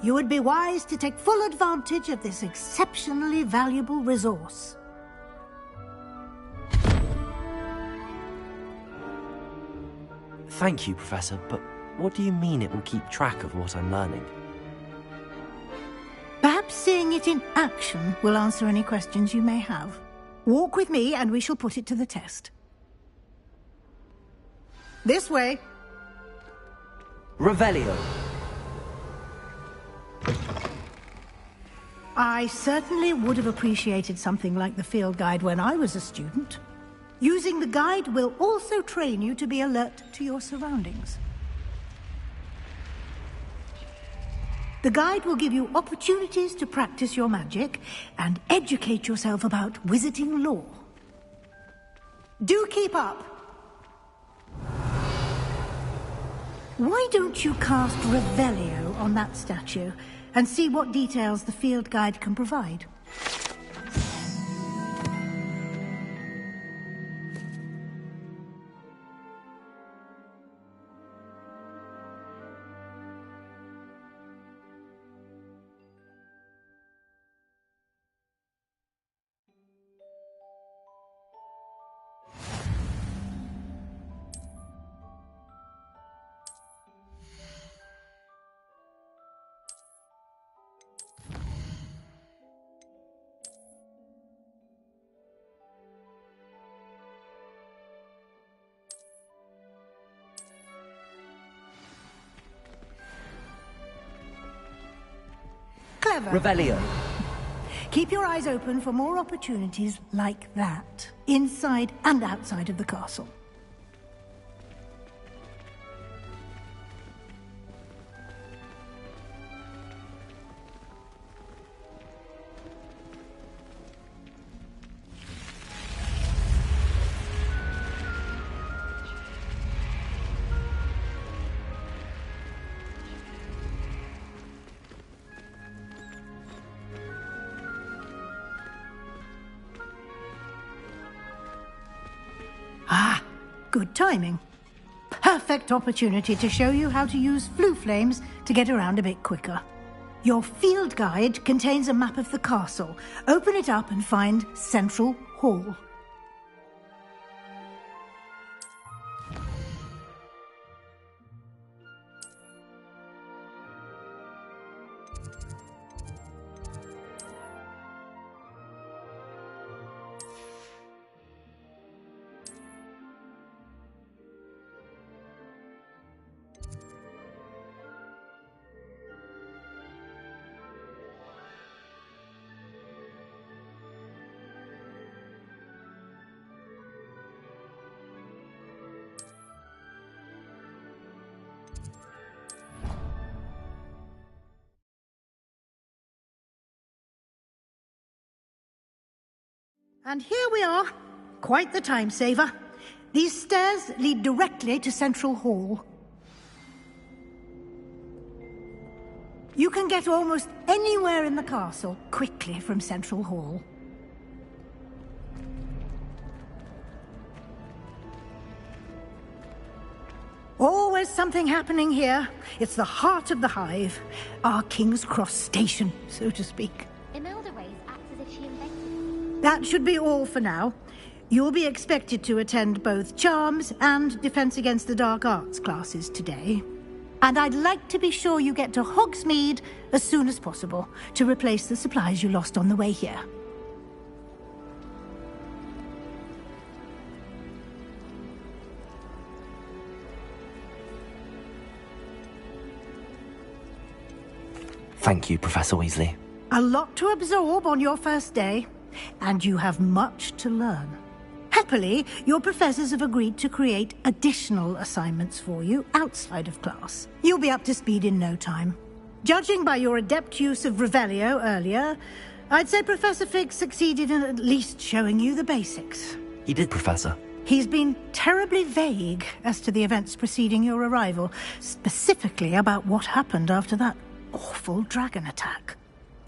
[SPEAKER 10] You would be wise to take full advantage of this exceptionally valuable resource.
[SPEAKER 2] Thank you, Professor, but what do you mean it will keep track of what I'm learning?
[SPEAKER 10] Perhaps seeing it in action will answer any questions you may have. Walk with me and we shall put it to the test. This way.
[SPEAKER 19] Revelio.
[SPEAKER 10] I certainly would have appreciated something like the field guide when I was a student. Using the guide will also train you to be alert to your surroundings. The guide will give you opportunities to practice your magic and educate yourself about wizarding lore. Do keep up! Why don't you cast Revelio on that statue and see what details the field guide can provide? Clever.
[SPEAKER 19] Revelio.
[SPEAKER 10] Keep your eyes open for more opportunities like that, inside and outside of the castle. Good timing. Perfect opportunity to show you how to use flue flames to get around a bit quicker. Your field guide contains a map of the castle. Open it up and find Central Hall. And here we are. Quite the time saver. These stairs lead directly to Central Hall. You can get almost anywhere in the castle quickly from Central Hall. Always something happening here. It's the heart of the Hive. Our King's Cross station, so to speak.
[SPEAKER 12] Imelda Reyes acts as if she invented.
[SPEAKER 10] That should be all for now. You'll be expected to attend both Charms and Defense Against the Dark Arts classes today. And I'd like to be sure you get to Hogsmeade as soon as possible to replace the supplies you lost on the way here.
[SPEAKER 2] Thank you, Professor Weasley.
[SPEAKER 10] A lot to absorb on your first day, and you have much to learn. Happily, your professors have agreed to create additional assignments for you outside of class. You'll be up to speed in no time. Judging by your adept use of Revelio earlier, I'd say Professor Fig succeeded in at least showing you the basics.
[SPEAKER 2] He did, Professor.
[SPEAKER 10] He's been terribly vague as to the events preceding your arrival, specifically about what happened after that awful dragon attack.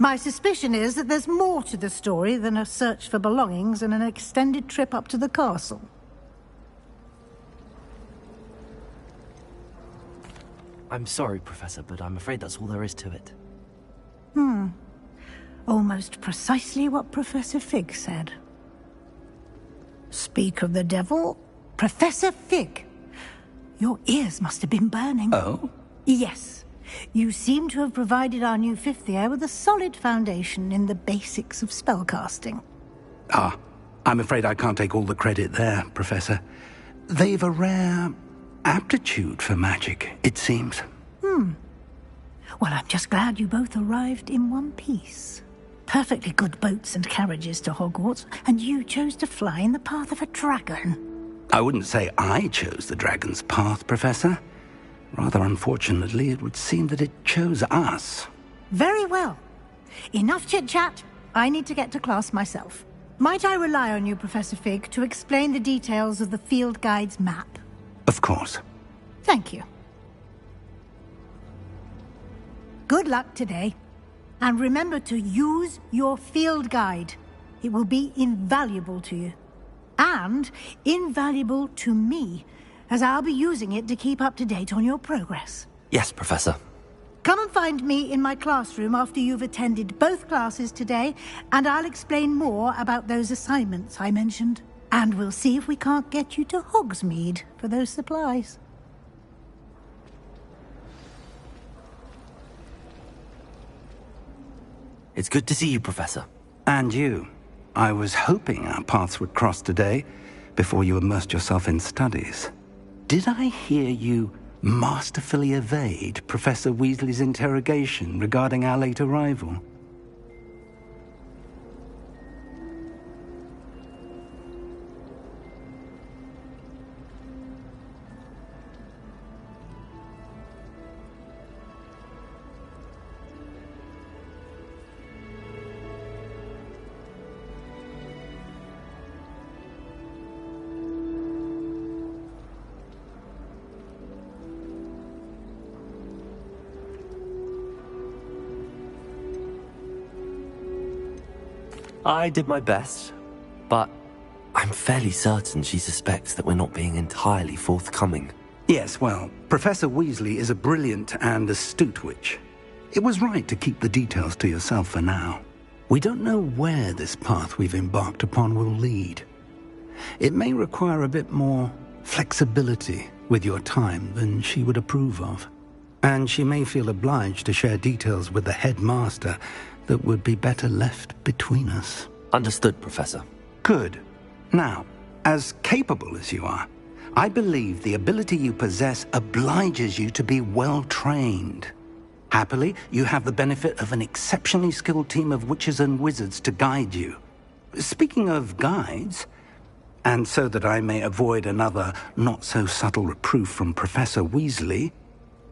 [SPEAKER 10] My suspicion is that there's more to the story than a search for belongings and an extended trip up to the castle.
[SPEAKER 2] I'm sorry, Professor, but I'm afraid that's all there is to it.
[SPEAKER 10] Almost precisely what Professor Fig said. Speak of the devil, Professor Fig. Your ears must have been burning.
[SPEAKER 1] Oh?
[SPEAKER 10] Yes. You seem to have provided our new fifth year with a solid foundation in the basics of spellcasting.
[SPEAKER 1] Ah, I'm afraid I can't take all the credit there, Professor. They've a rare aptitude for magic, it seems.
[SPEAKER 10] Well, I'm just glad you both arrived in one piece. Perfectly good boats and carriages to Hogwarts, and you chose to fly in the path of a dragon.
[SPEAKER 1] I wouldn't say I chose the dragon's path, Professor. Rather unfortunately, it would seem that it chose us.
[SPEAKER 10] Very well. Enough chit-chat. I need to get to class myself. Might I rely on you, Professor Fig, to explain the details of the field guide's map?
[SPEAKER 1] Of course.
[SPEAKER 10] Thank you. Good luck today. And remember to use your field guide. It will be invaluable to you. And invaluable to me, as I'll be using it to keep up to date on your progress.
[SPEAKER 2] Yes, Professor.
[SPEAKER 10] Come and find me in my classroom after you've attended both classes today, and I'll explain more about those assignments I mentioned. And we'll see if we can't get you to Hogsmeade for those supplies.
[SPEAKER 2] It's good to see you, Professor.
[SPEAKER 1] And you. I was hoping our paths would cross today, before you immersed yourself in studies. Did I hear you masterfully evade Professor Weasley's interrogation regarding our late arrival?
[SPEAKER 2] I did my best, but I'm fairly certain she suspects that we're not being entirely forthcoming.
[SPEAKER 1] Yes, well, Professor Weasley is a brilliant and astute witch. It was right to keep the details to yourself for now. We don't know where this path we've embarked upon will lead. It may require a bit more flexibility with your time than she would approve of. And she may feel obliged to share details with the headmaster that would be better left between us.
[SPEAKER 2] Understood, Professor.
[SPEAKER 1] Good. Now, as capable as you are, I believe the ability you possess obliges you to be well-trained. Happily, you have the benefit of an exceptionally skilled team of witches and wizards to guide you. Speaking of guides, and so that I may avoid another not-so-subtle reproof from Professor Weasley,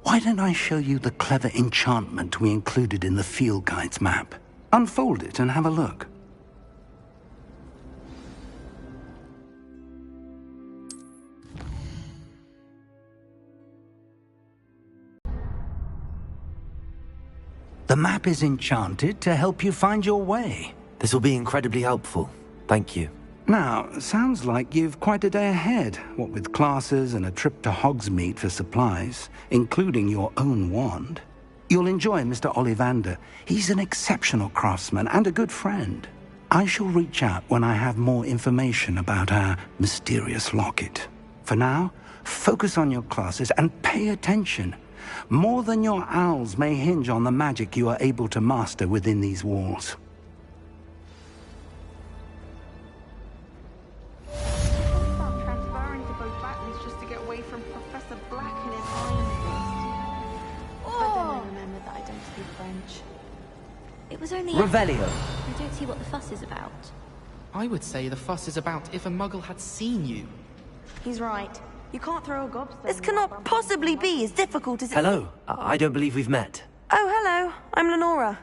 [SPEAKER 1] why don't I show you the clever enchantment we included in the field guide's map? Unfold it and have a look. The map is enchanted to help you find your way.
[SPEAKER 2] This will be incredibly helpful. Thank you.
[SPEAKER 1] Now, sounds like you've quite a day ahead, what with classes and a trip to Hogsmeade for supplies, including your own wand. You'll enjoy Mr. Ollivander. He's an exceptional craftsman and a good friend. I shall reach out when I have more information about our mysterious locket. For now, focus on your classes and pay attention. More than your owls may hinge on the magic you are able to master within these walls.
[SPEAKER 18] It was only
[SPEAKER 19] Revelio.
[SPEAKER 18] I don't see what the fuss is about.
[SPEAKER 13] I would say the fuss is about if a muggle had seen you.
[SPEAKER 20] He's right. You can't throw a gobstone. This cannot possibly be as difficult as it...
[SPEAKER 2] Hello. I don't believe we've met.
[SPEAKER 20] Oh, hello. I'm Lenora.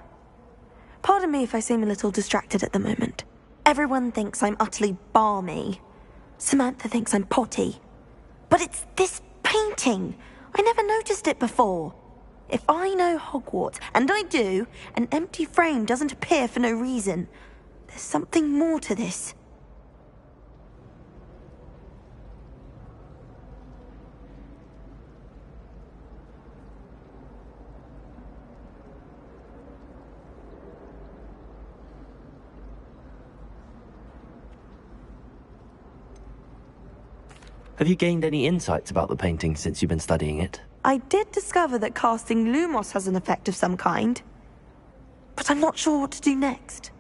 [SPEAKER 20] Pardon me if I seem a little distracted at the moment. Everyone thinks I'm utterly balmy. Samantha thinks I'm potty. But it's this painting. I never noticed it before. If I know Hogwarts, and I do, an empty frame doesn't appear for no reason. There's something more to this.
[SPEAKER 2] Have you gained any insights about the painting since you've been studying it?
[SPEAKER 20] I did discover that casting Lumos has an effect of some kind, but I'm not sure what to do next.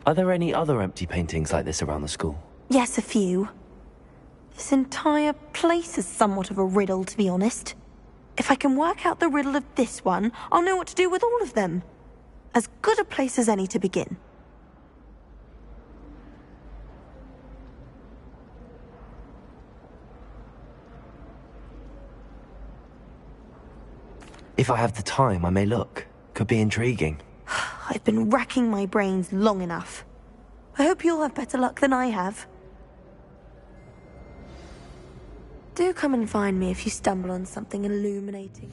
[SPEAKER 2] Are there any other empty paintings like this around the school?
[SPEAKER 20] Yes, a few. This entire place is somewhat of a riddle, to be honest. If I can work out the riddle of this one, I'll know what to do with all of them. As good a place as any to begin.
[SPEAKER 2] If I have the time, I may look. Could be intriguing.
[SPEAKER 20] I've been racking my brains long enough. I hope you'll have better luck than I have. Do come and find me if you stumble on something illuminating.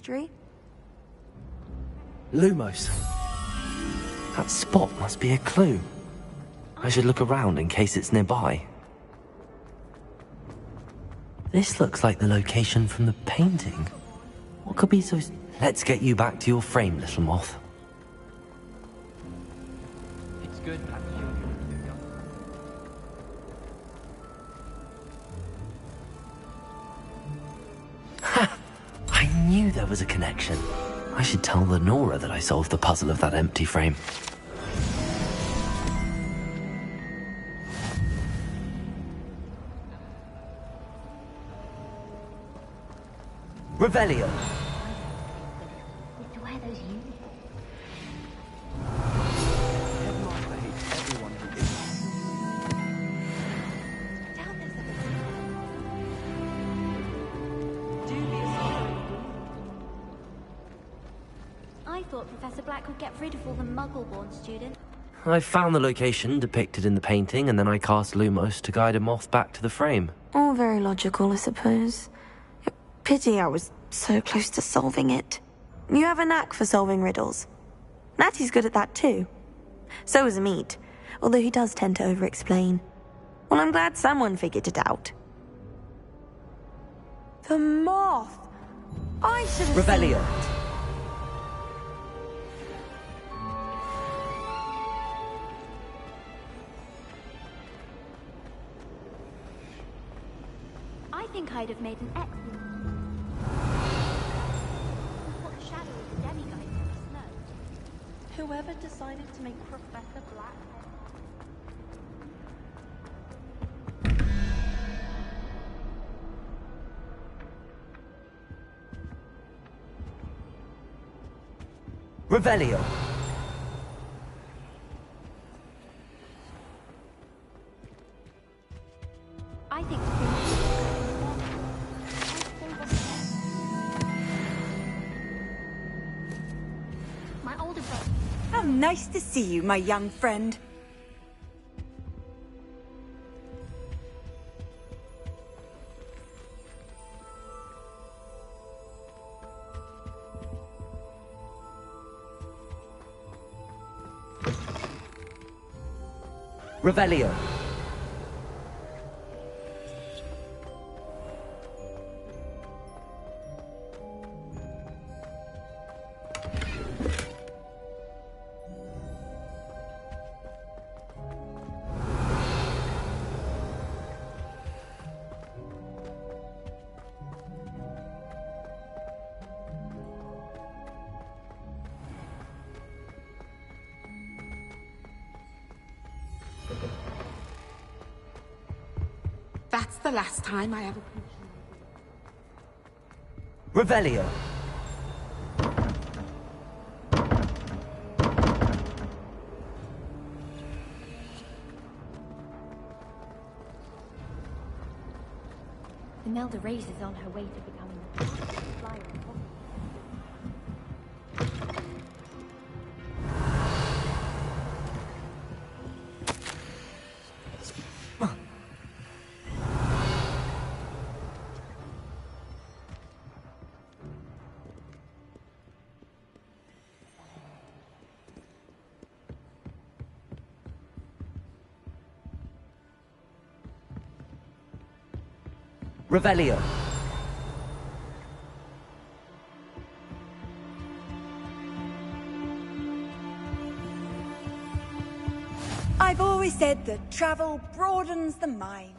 [SPEAKER 20] history.
[SPEAKER 2] Lumos. That spot must be a clue. I should look around in case it's nearby. This looks like the location from the painting. What could be so... Let's get you back to your frame, little moth.
[SPEAKER 14] It's good that
[SPEAKER 2] Ha! I knew there was a connection. I should tell Lenora that I solved the puzzle of that empty frame. Revelio.
[SPEAKER 12] To wear those uniforms.
[SPEAKER 14] Headmaster hates everyone who isn't.
[SPEAKER 18] I thought Professor Black would get rid of all the Muggle-born students.
[SPEAKER 2] I found the location depicted in the painting, and then I cast Lumos to guide a moth back to the frame.
[SPEAKER 20] All very logical, I suppose. Pity I was so close to solving it. You have a knack for solving riddles. Natty's good at that too. So is Amit, although he does tend to over-explain. Well, I'm glad someone figured it out. The moth! I should have
[SPEAKER 19] Revelio.
[SPEAKER 20] seen that.
[SPEAKER 18] I think I'd have made an excellent... What shadow of the demigod never snowed?
[SPEAKER 20] Whoever decided to make Professor Black...
[SPEAKER 19] Revelio.
[SPEAKER 18] I think my older brother.
[SPEAKER 21] How nice to see you, my young friend.
[SPEAKER 19] Revelio.
[SPEAKER 21] That's the last time I ever...
[SPEAKER 19] Revelio.
[SPEAKER 18] Imelda Reyes is on her way to becoming the fastest flyer in Hogwarts.
[SPEAKER 19] Revelio.
[SPEAKER 21] I've always said that travel broadens the mind.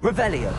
[SPEAKER 19] Revelio.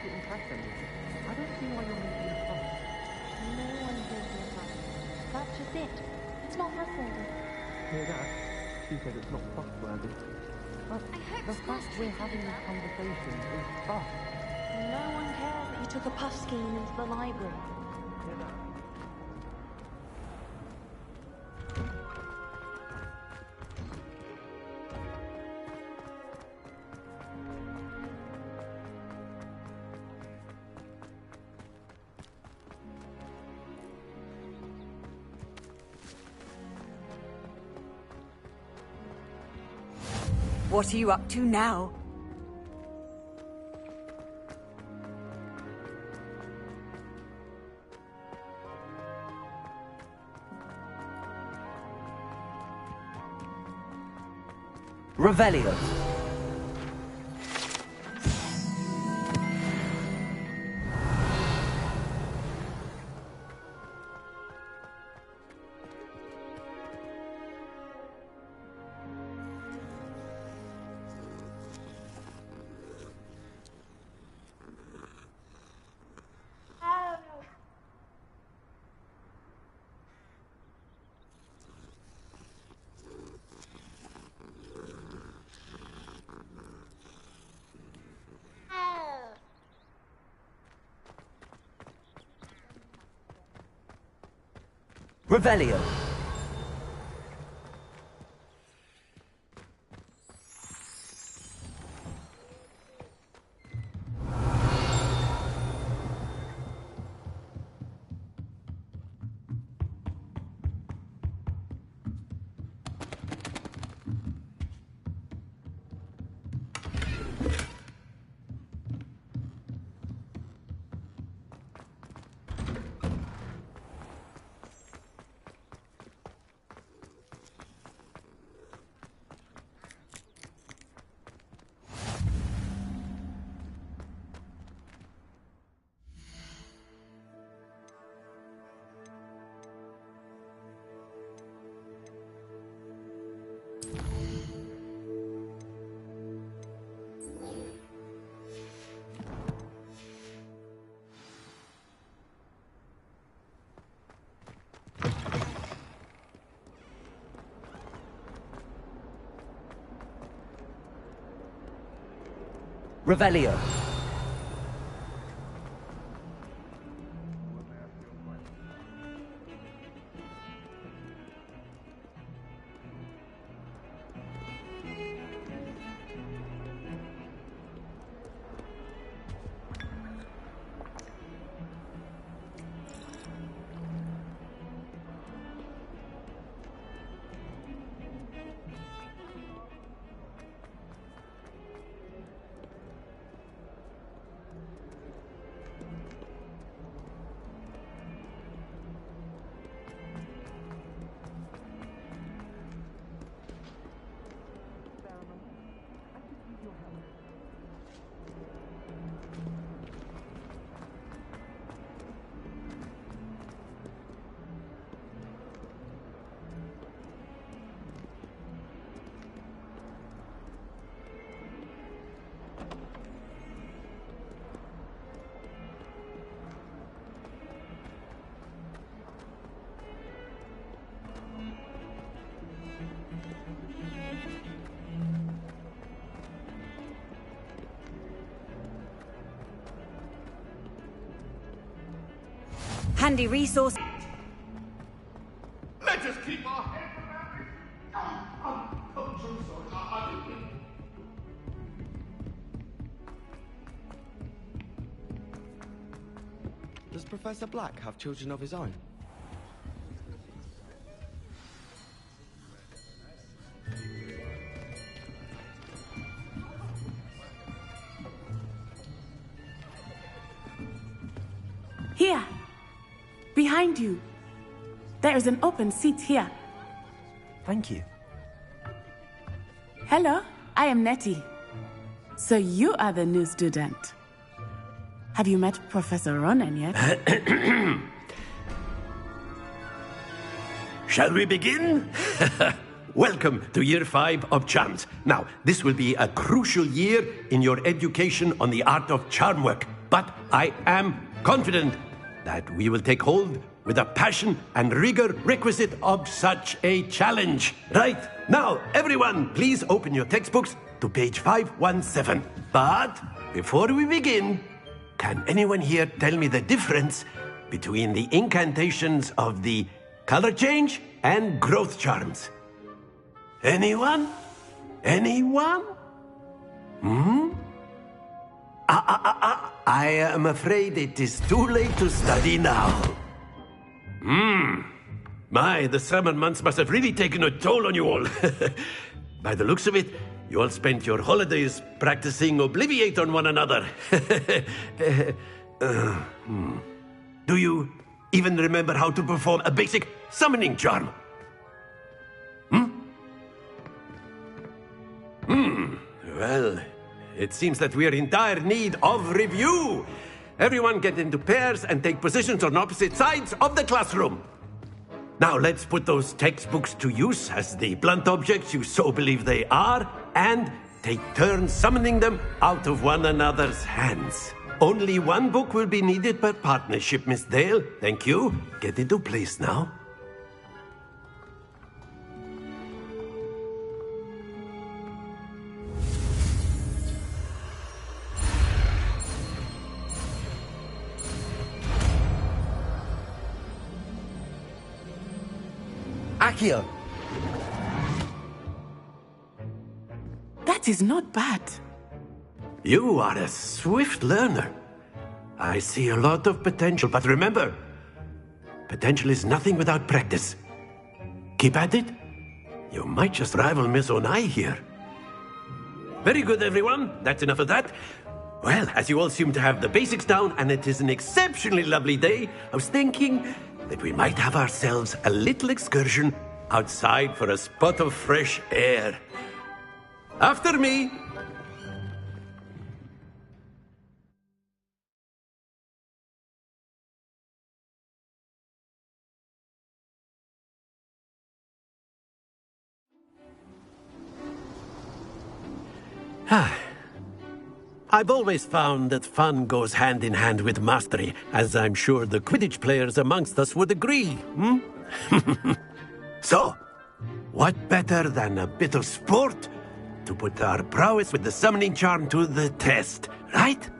[SPEAKER 14] to impress anyone. I don't see why you're making a fuss.
[SPEAKER 12] No one hears your fuss. That's just it. It's not fuss-worthy.
[SPEAKER 14] Hear that? She said it's not fuss-worthy. But the fact we're having this conversation is fuss.
[SPEAKER 20] No one cares that you took a puff scheme into the library.
[SPEAKER 14] Hear that?
[SPEAKER 21] What are you up to now?
[SPEAKER 19] Revelio. Revelio. Revelio.
[SPEAKER 21] Handy resource.
[SPEAKER 4] Let us keep our heads around it. I'm so sorry.
[SPEAKER 13] Does Professor Black have children of his own?
[SPEAKER 22] Here, behind you. There is an open seat here.
[SPEAKER 19] Thank you.
[SPEAKER 22] Hello, I am Nettie. So you are the new student. Have you met Professor Ronen yet?
[SPEAKER 8] Shall we begin? Welcome to Year 5 of Charms. Now, this will be a crucial year in your education on the art of charm work. but I am confident that we will take hold with the passion and rigor requisite of such a challenge. Right, now, everyone, please open your textbooks to page 517. But before we begin, can anyone here tell me the difference between the incantations of the color change and growth charms? Anyone? Anyone? I am afraid it is too late to study now. My, the summer months must have really taken a toll on you all. By the looks of it, you all spent your holidays practicing Obliviate on one another. Do you even remember how to perform a basic summoning charm? Well, it seems that we are in dire need of review. Everyone get into pairs and take positions on opposite sides of the classroom. Now let's put those textbooks to use as the blunt objects you so believe they are, and take turns summoning them out of one another's hands. Only one book will be needed per partnership, Miss Dale. Thank you. Get into place now.
[SPEAKER 19] Accio!
[SPEAKER 22] That is not bad.
[SPEAKER 8] You are a swift learner. I see a lot of potential, but remember, potential is nothing without practice. Keep at it. You might just rival Miss Onai here. Very good, everyone. That's enough of that. Well, as you all seem to have the basics down, and it is an exceptionally lovely day, I was thinking that we might have ourselves a little excursion outside for a spot of fresh air. After me. I've always found that fun goes hand in hand with mastery, as I'm sure the Quidditch players amongst us would agree, So, what better than a bit of sport to put our prowess with the summoning charm to the test, right?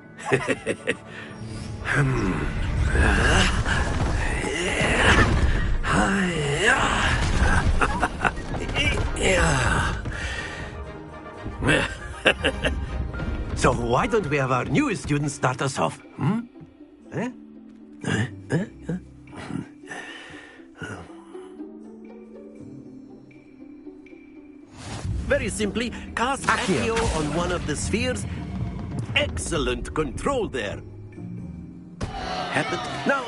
[SPEAKER 8] So why don't we have our newest student start us off? Very simply, cast Accio on one of the spheres. Excellent control there. Now,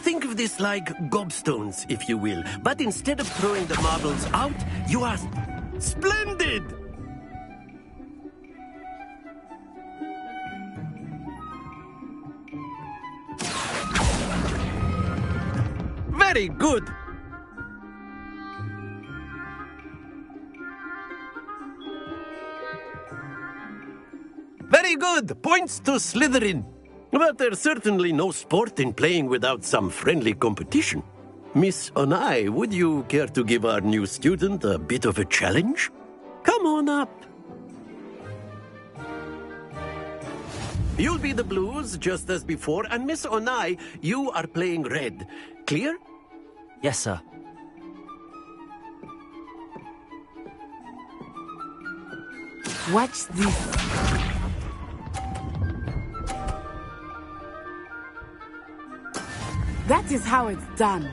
[SPEAKER 8] think of this like gobstones, if you will. But instead of throwing the marbles out, you are splendid! Very good! Very good! Points to Slytherin. But there's certainly no sport in playing without some friendly competition. Miss Onai, would you care to give our new student a bit of a challenge? Come on up. You'll be the blues, just as before, and Miss Onai, you are playing red. Clear?
[SPEAKER 19] Yes, sir.
[SPEAKER 22] Watch this. That is how it's done.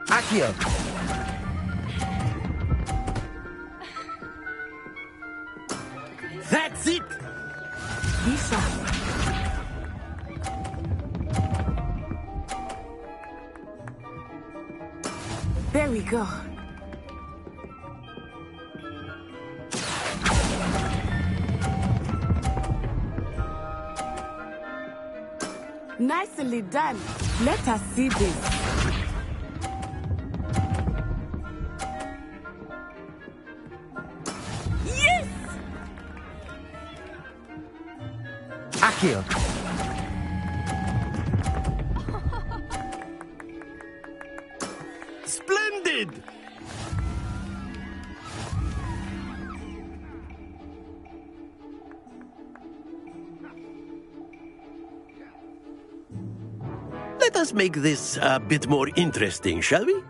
[SPEAKER 19] Accio!
[SPEAKER 8] That's it!
[SPEAKER 22] Be sharp. There we go. Nicely done. Let us see this. Yes!
[SPEAKER 19] Accio.
[SPEAKER 8] Splendid! Let us make this a bit more interesting, shall we?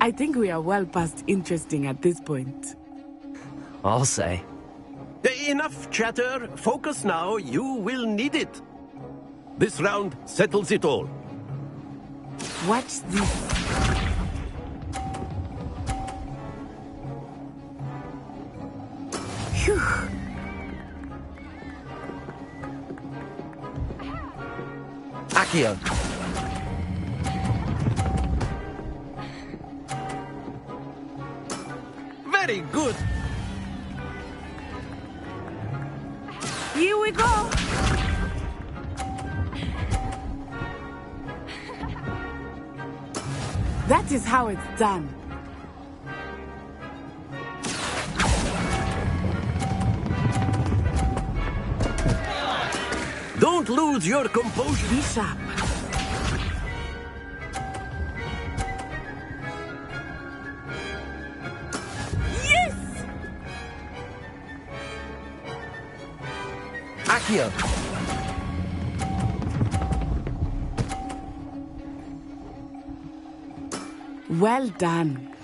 [SPEAKER 22] I think we are well past interesting at this point.
[SPEAKER 2] I'll say.
[SPEAKER 8] Enough chatter. Focus now. You will need it. This round settles it all.
[SPEAKER 22] Watch this. Phew.
[SPEAKER 19] Accio.
[SPEAKER 8] Very good.
[SPEAKER 22] Here we go. That is how it's done.
[SPEAKER 8] Don't lose your composure.
[SPEAKER 22] Be sharp. Yes!
[SPEAKER 19] Accio.
[SPEAKER 22] Well done.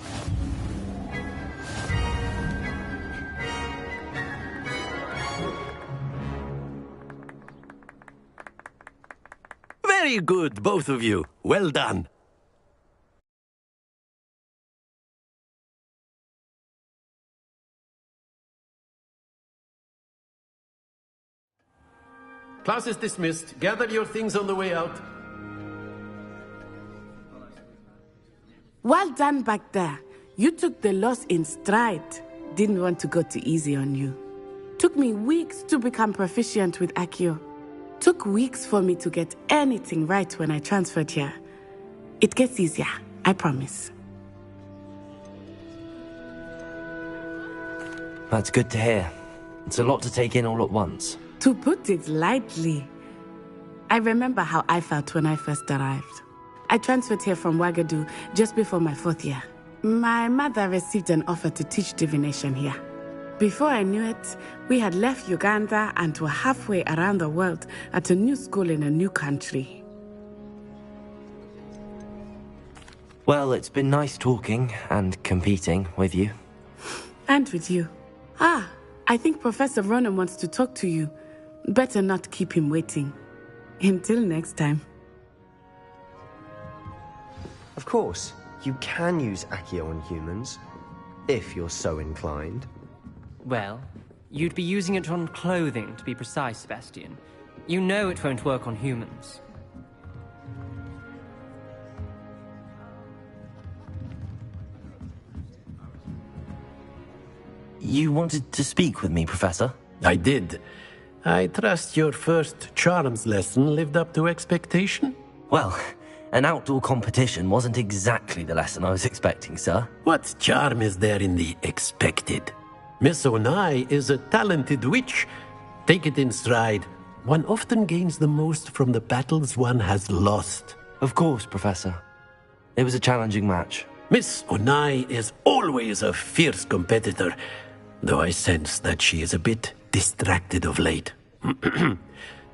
[SPEAKER 8] Very good, both of you. Well done. Class is dismissed. Gather your things on the way out.
[SPEAKER 22] Well done back there. You took the loss in stride. Didn't want to go too easy on you. Took me weeks to become proficient with Accio. Took weeks for me to get anything right when I transferred here. It gets easier, I promise.
[SPEAKER 2] That's good to hear. It's a lot to take in all at once.
[SPEAKER 22] To put it lightly, I remember how I felt when I first arrived. I transferred here from Wagadu just before my 4th year. My mother received an offer to teach divination here. Before I knew it, we had left Uganda and were halfway around the world at a new school in a new country.
[SPEAKER 2] Well, it's been nice talking and competing with you.
[SPEAKER 22] And with you. Ah, I think Professor Ronan wants to talk to you. Better not keep him waiting. Until next time.
[SPEAKER 17] Of course, you can use Accio on humans, if you're so inclined.
[SPEAKER 16] Well, you'd be using it on clothing, to be precise, Sebastian. You know it won't work on humans.
[SPEAKER 2] You wanted to speak with me, Professor?
[SPEAKER 8] I did. I trust your first charms lesson lived up to expectation?
[SPEAKER 2] Well, an outdoor competition wasn't exactly the lesson I was expecting, sir.
[SPEAKER 8] What charm is there in the expected? Miss Onai is a talented witch. Take it in stride. One often gains the most from the battles one has lost.
[SPEAKER 2] Of course, Professor. It was a challenging match.
[SPEAKER 8] Miss Onai is always a fierce competitor, though I sense that she is a bit distracted of late.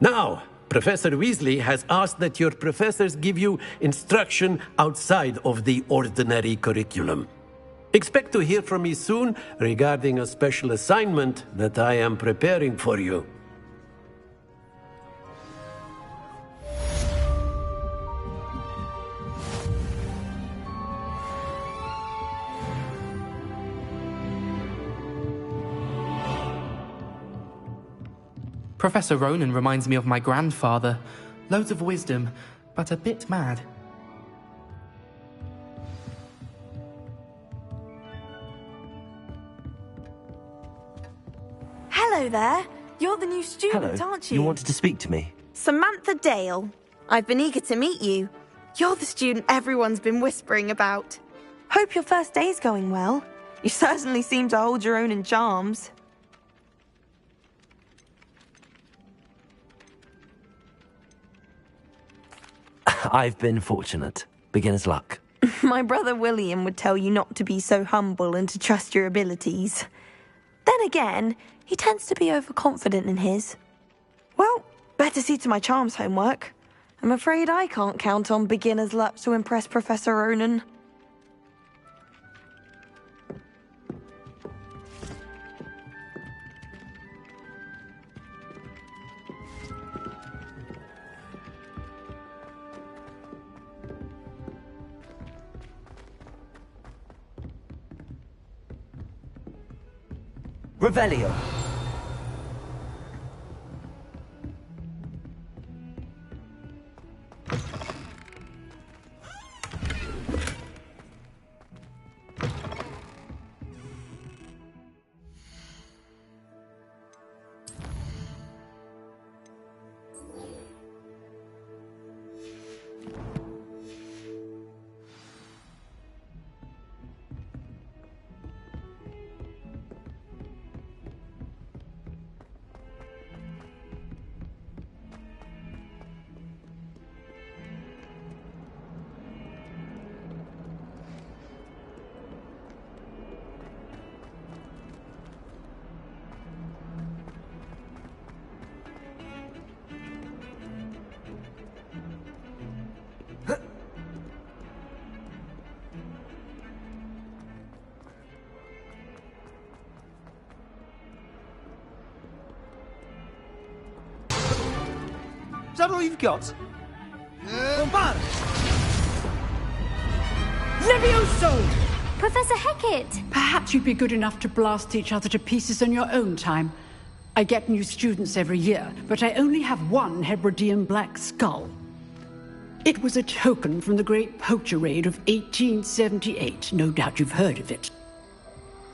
[SPEAKER 8] Now, Professor Weasley has asked that your professors give you instruction outside of the ordinary curriculum. Expect to hear from me soon regarding a special assignment that I am preparing for you.
[SPEAKER 3] Professor Ronan reminds me of my grandfather. Loads of wisdom, but a bit mad.
[SPEAKER 20] Hello there. You're the new student,
[SPEAKER 2] Hello.
[SPEAKER 20] aren't you?
[SPEAKER 2] You wanted to speak to me?
[SPEAKER 20] Samantha Dale. I've been eager to meet you. You're the student everyone's been whispering about. Hope your first day's going well. You certainly seem to hold your own in charms.
[SPEAKER 2] I've been fortunate. Beginner's luck.
[SPEAKER 20] My brother William would tell you not to be so humble and to trust your abilities. Then again, he tends to be overconfident in his. Well, better see to my charms homework. I'm afraid I can't count on beginner's luck to impress Professor Ronen.
[SPEAKER 19] Revelio.
[SPEAKER 5] Is that all you've got? Bombard!
[SPEAKER 7] Levioso!
[SPEAKER 12] Professor Hecat!
[SPEAKER 7] Perhaps you'd be good enough to blast each other to pieces in your own time. I get new students every year, but I only have one Hebridean black skull. It was a token from the Great Poacher Raid of 1878. No doubt you've heard of it.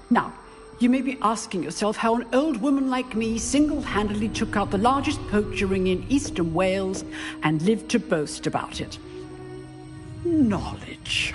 [SPEAKER 7] Now, you may be asking yourself how an old woman like me single-handedly took out the largest poacher ring in eastern Wales and lived to boast about it. Knowledge.